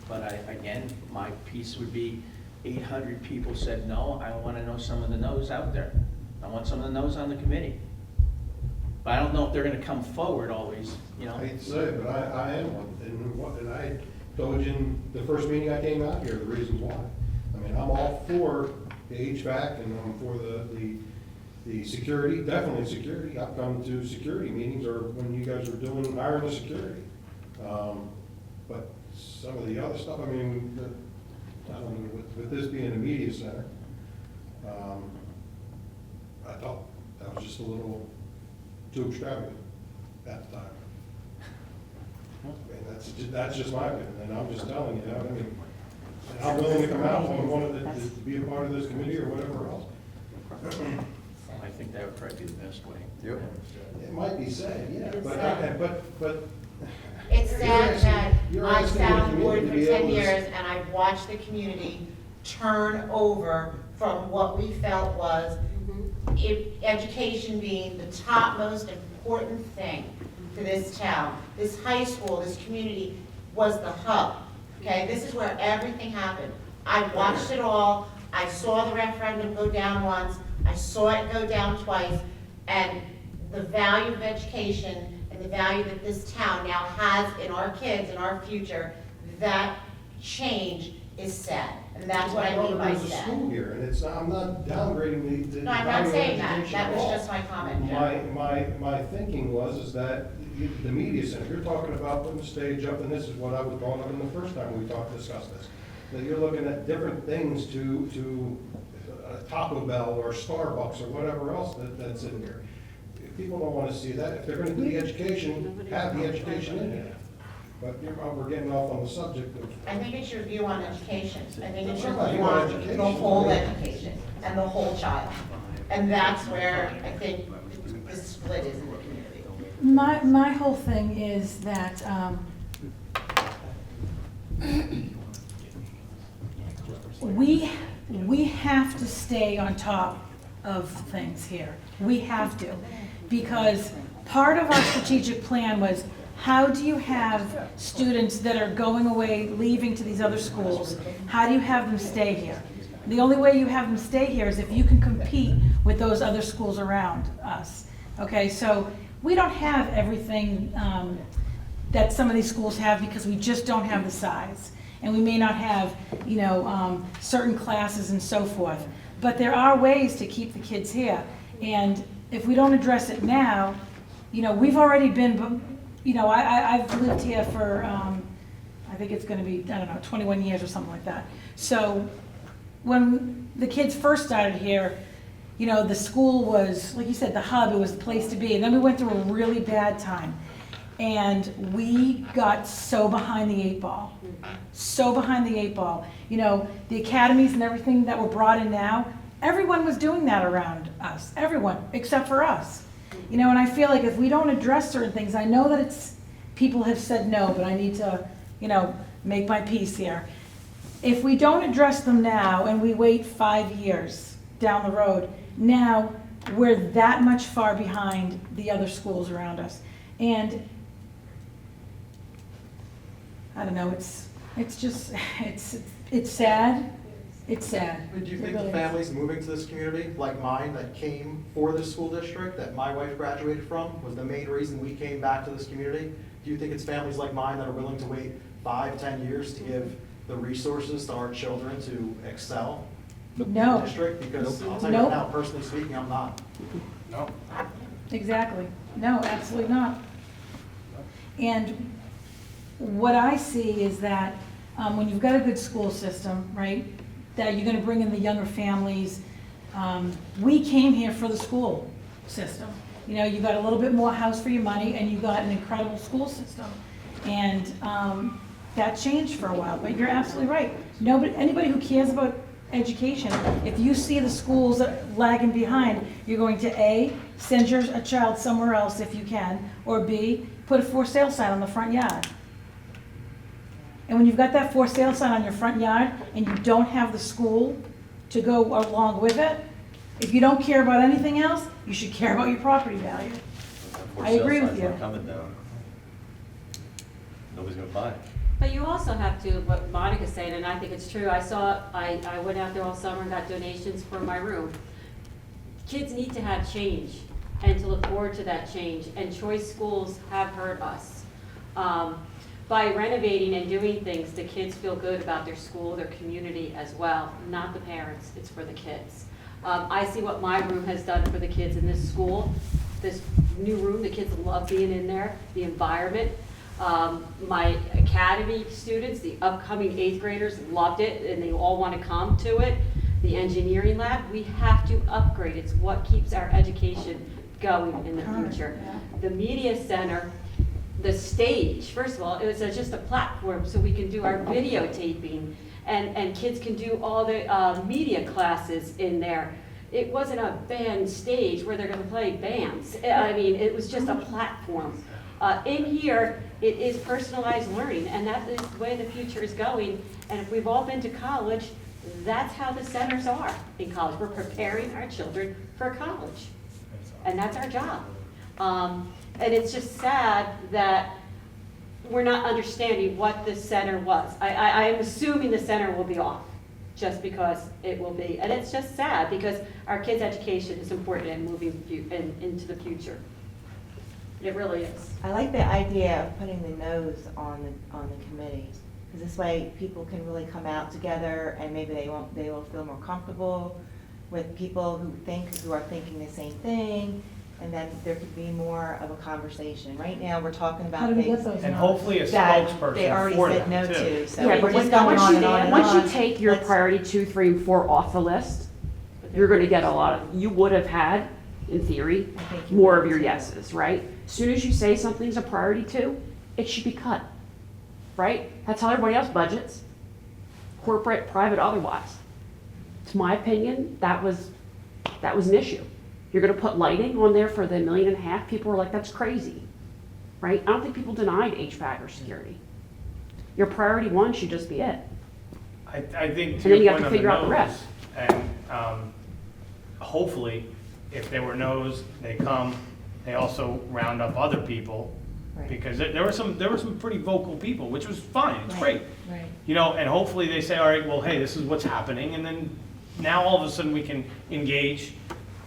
But again, my piece would be 800 people said no. I want to know some of the no's out there. I want some of the no's on the committee. But I don't know if they're going to come forward always, you know. I hate to say it, but I am one, and I told you in the first meeting I came out here, the reasons why. I mean, I'm all for the HVAC, and I'm for the security, definitely security. I've come to security meetings, or when you guys were hiring the security. But some of the other stuff, I mean, I don't know, with this being a media center, I thought that was just a little too extravagant at the time. I mean, that's just my opinion, and I'm just telling you, I mean, and I'm willing to come out and wanted to be a part of this committee or whatever else. I think that would probably be the best way. Yep. It might be said, yeah, It's but sad. It's sad that you're I've asking the sat on the board community for to be 10 able to- years, and I've watched the community turn over from what we felt was education being the top most important thing to this town. This high school, this community was the hub, okay? This is where everything happened. I watched it all. I saw the referendum go down once. I saw it go down twice. and the value of education and the value that this town now has in our kids and our future, that change is sad. And that's what I mean by There's a sad. school here, and it's, I'm not downgrading the No, I'm value not of saying that. education That at was all. just my comment, Jim. My thinking was is that the media center, you're talking about putting the stage up, and this is what I was brought up in the first time we discussed this, that you're looking at different things to Taco Bell or Starbucks or whatever else that's in here. If people don't want to see that, if they're going to do the education, have the education in there. But we're getting off on the subject of. I think it's your view on education. I think it's your It's not view about on education. the whole education and the whole child. And that's where I think the split is in the community. My whole thing is that, we have to stay on top of things here. We have to. Because part of our strategic plan was, how do you have students that are going away, leaving to these other schools? How do you have them stay here? The only way you have them stay here is if you can compete with those other schools around us. Okay, so we don't have everything that some of these schools have because we just don't have the size. And we may not have, certain classes and so forth. But there are ways to keep the kids here. And if we don't address it now, we've already been, I've lived here for, I think it's gonna be, 21 years or something like that. So when the kids first started here, the school was, like you said, the hub, it was the place to be. And then we went through a really bad time. And we got so behind the eight ball. So behind the eight ball. The academies and everything that were brought in now, everyone was doing that around us. Everyone, except for us. And I feel like if we don't address certain things, I know that people have said no, but I need to, make my peace here. If we don't address them now and we wait 5 years down the road, now we're that much far behind the other schools around us. And I don't know, it's sad. It's sad. Do you It think really the is. families moving to this community, like mine, that came for this school district, that my wife graduated from, was the main reason we came back to this community? Do you think it's families like mine that are willing to wait 5, 10 years to give the resources to our children to excel in No. the district? Because I'll tell you Nope. now, personally speaking, I'm not. No. Exactly. No, absolutely not. And what I see is that when you've got a good school system, right, that you're going to bring in the younger families. We came here for the school system. You got a little bit more house for your money, and you got an incredible school system. And that changed for a while, but you're absolutely right. Anybody who cares about education, if you see the schools lagging behind, you're going to A, send a child somewhere else if you can, or B, put a for sale sign on the front yard. And when you've got that for sale sign on your front yard and you don't have the school to go along with it, if you don't care about anything else, you should care about your property value. I agree with you. Coming down. Nobody's gonna buy it. But you also have to, what Monica's saying, and I think it's true, I went out there all summer and got donations for my room. Kids need to have change and to look forward to that change, and choice schools have hurt us. By renovating and doing things, the kids feel good about their school, their community as well, not the parents, it's for the kids. I see what my room has done for the kids in this school, this new room, the kids love being in there, the environment. My academy students, the upcoming 8th graders loved it and they all want to come to it. The engineering lab, we have to upgrade, it's what keeps our education going in the future. The media center, the stage, first of all, it was just a platform so we can do our videotaping and kids can do all the media classes in there. It wasn't a band stage where they're gonna play bands. I mean, it was just a platform. In here, it is personalized learning, and that is the way the future is going. And if we've all been to college, that's how the centers are in college. We're preparing our children for college, and that's our job. And it's just sad that we're not understanding what the center was. I am assuming the center will be off. just because it will be, and it's just sad, because our kids' education is important in moving into the future. It really is. I like the idea of putting the nose on the committee, because this way people can really come out together, and maybe they will feel more comfortable with people who are thinking the same thing, and then there could be more of a conversation. Right now, we're talking about How do we get things those And no's? hopefully a that spokesperson they already for said them, no too. to, so Yeah, we're but just going on and on and on. once you take your Let's- priority 2, 3, and 4 off the list, you're gonna get a lot of, you would have had, in theory, I think you more would of your too. yeses, right? As soon as you say something's a priority 2, it should be cut, right? That's how everybody else budgets, corporate, private, otherwise. To my opinion, that was an issue. You're gonna put lighting on there for the $1.5 million, people were like, that's crazy, right? I don't think people denied HVAC or security. Your priority 1 should just be it. I think And to then you your have point to on the figure out the no's, rest. and hopefully, if there were no's, they come, they also round up other people, Right. because there were some pretty vocal people, which was fine, it's great. Right. You know, and hopefully they say, all right, well, hey, this is what's happening, and then now all of a sudden we can engage,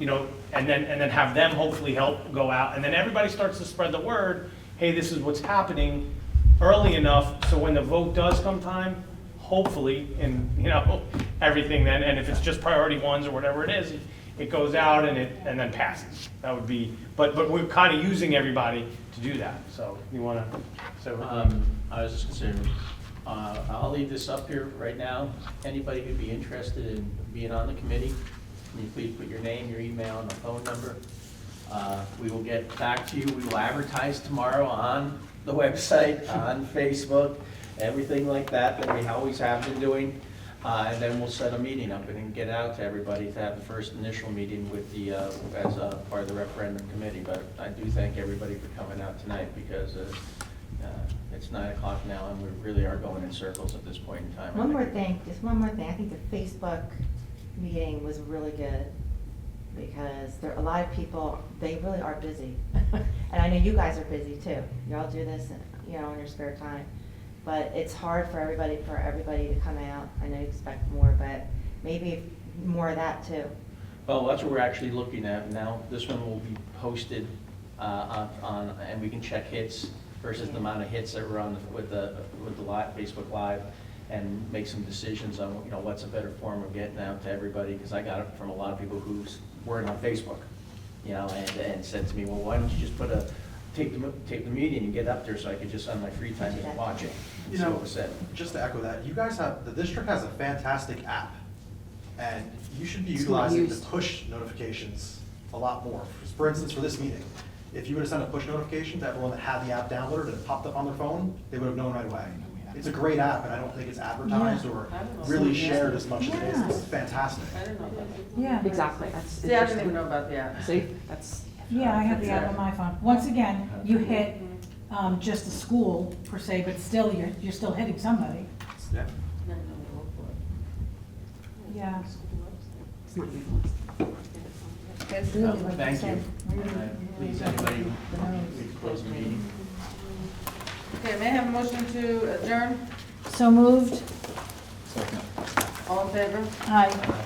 you know, and then have them hopefully help go out, and then everybody starts to spread the word, hey, this is what's happening early enough, so when the vote does come time, hopefully, and, you know, everything then, and if it's just priority 1s or whatever it is, it goes out and then passes. That would be, but we're kind of using everybody to do that, so you wanna, so. I was just considering, I'll leave this up here right now. Anybody who'd be interested in being on the committee, can you please put your name, your email, and a phone number? We will get back to you. We will advertise tomorrow on the website, on Facebook, everything like that we always have been doing. And then we'll set a meeting up and get it out to everybody to have the first initial meeting with the, as a part of the referendum committee. But I do thank everybody for coming out tonight, because it's 9 o'clock now and we really are going in circles at this point in time. One more thing, just one more thing. I think the Facebook meeting was really good, because a lot of people, they really are busy. And I know you guys are busy too. Y'all do this, you know, in your spare time. But it's hard for everybody to come out. I know you expect more, but maybe more of that too. Well, that's what we're actually looking at now. This one will be posted and we can check hits versus the amount of hits that were on with the live, Facebook Live, and make some decisions on, you know, what's a better form of getting out to everybody, because I got it from a lot of people who weren't on Facebook, you know, and said to me, well, why don't you just take the meeting and get up there so I could just on my free time just watch it and You see know, what was said. just to echo that, the district has a fantastic app, and you should be It's not utilizing the used. push notifications a lot more. For instance, for this meeting, if you were to send a push notification to everyone that had the app downloaded and it popped up on their phone, they would have known right away. It's a great app, and I don't think it's advertised Yeah. or really shared as much as it is. It's fantastic. I didn't know about that. Yeah. Exactly, that's See, I didn't even interesting. know about the app. See, that's, Yeah, I have the app on my phone. Once again, you hit just a school per se, but still, you're still hitting somebody. Yeah. Yeah. it's not usual. It's really like you Thank said, you. really, Please, really anybody, the nose. we can close the meeting. Okay, may I have a motion to adjourn? So moved. Second. All in favor? Aye.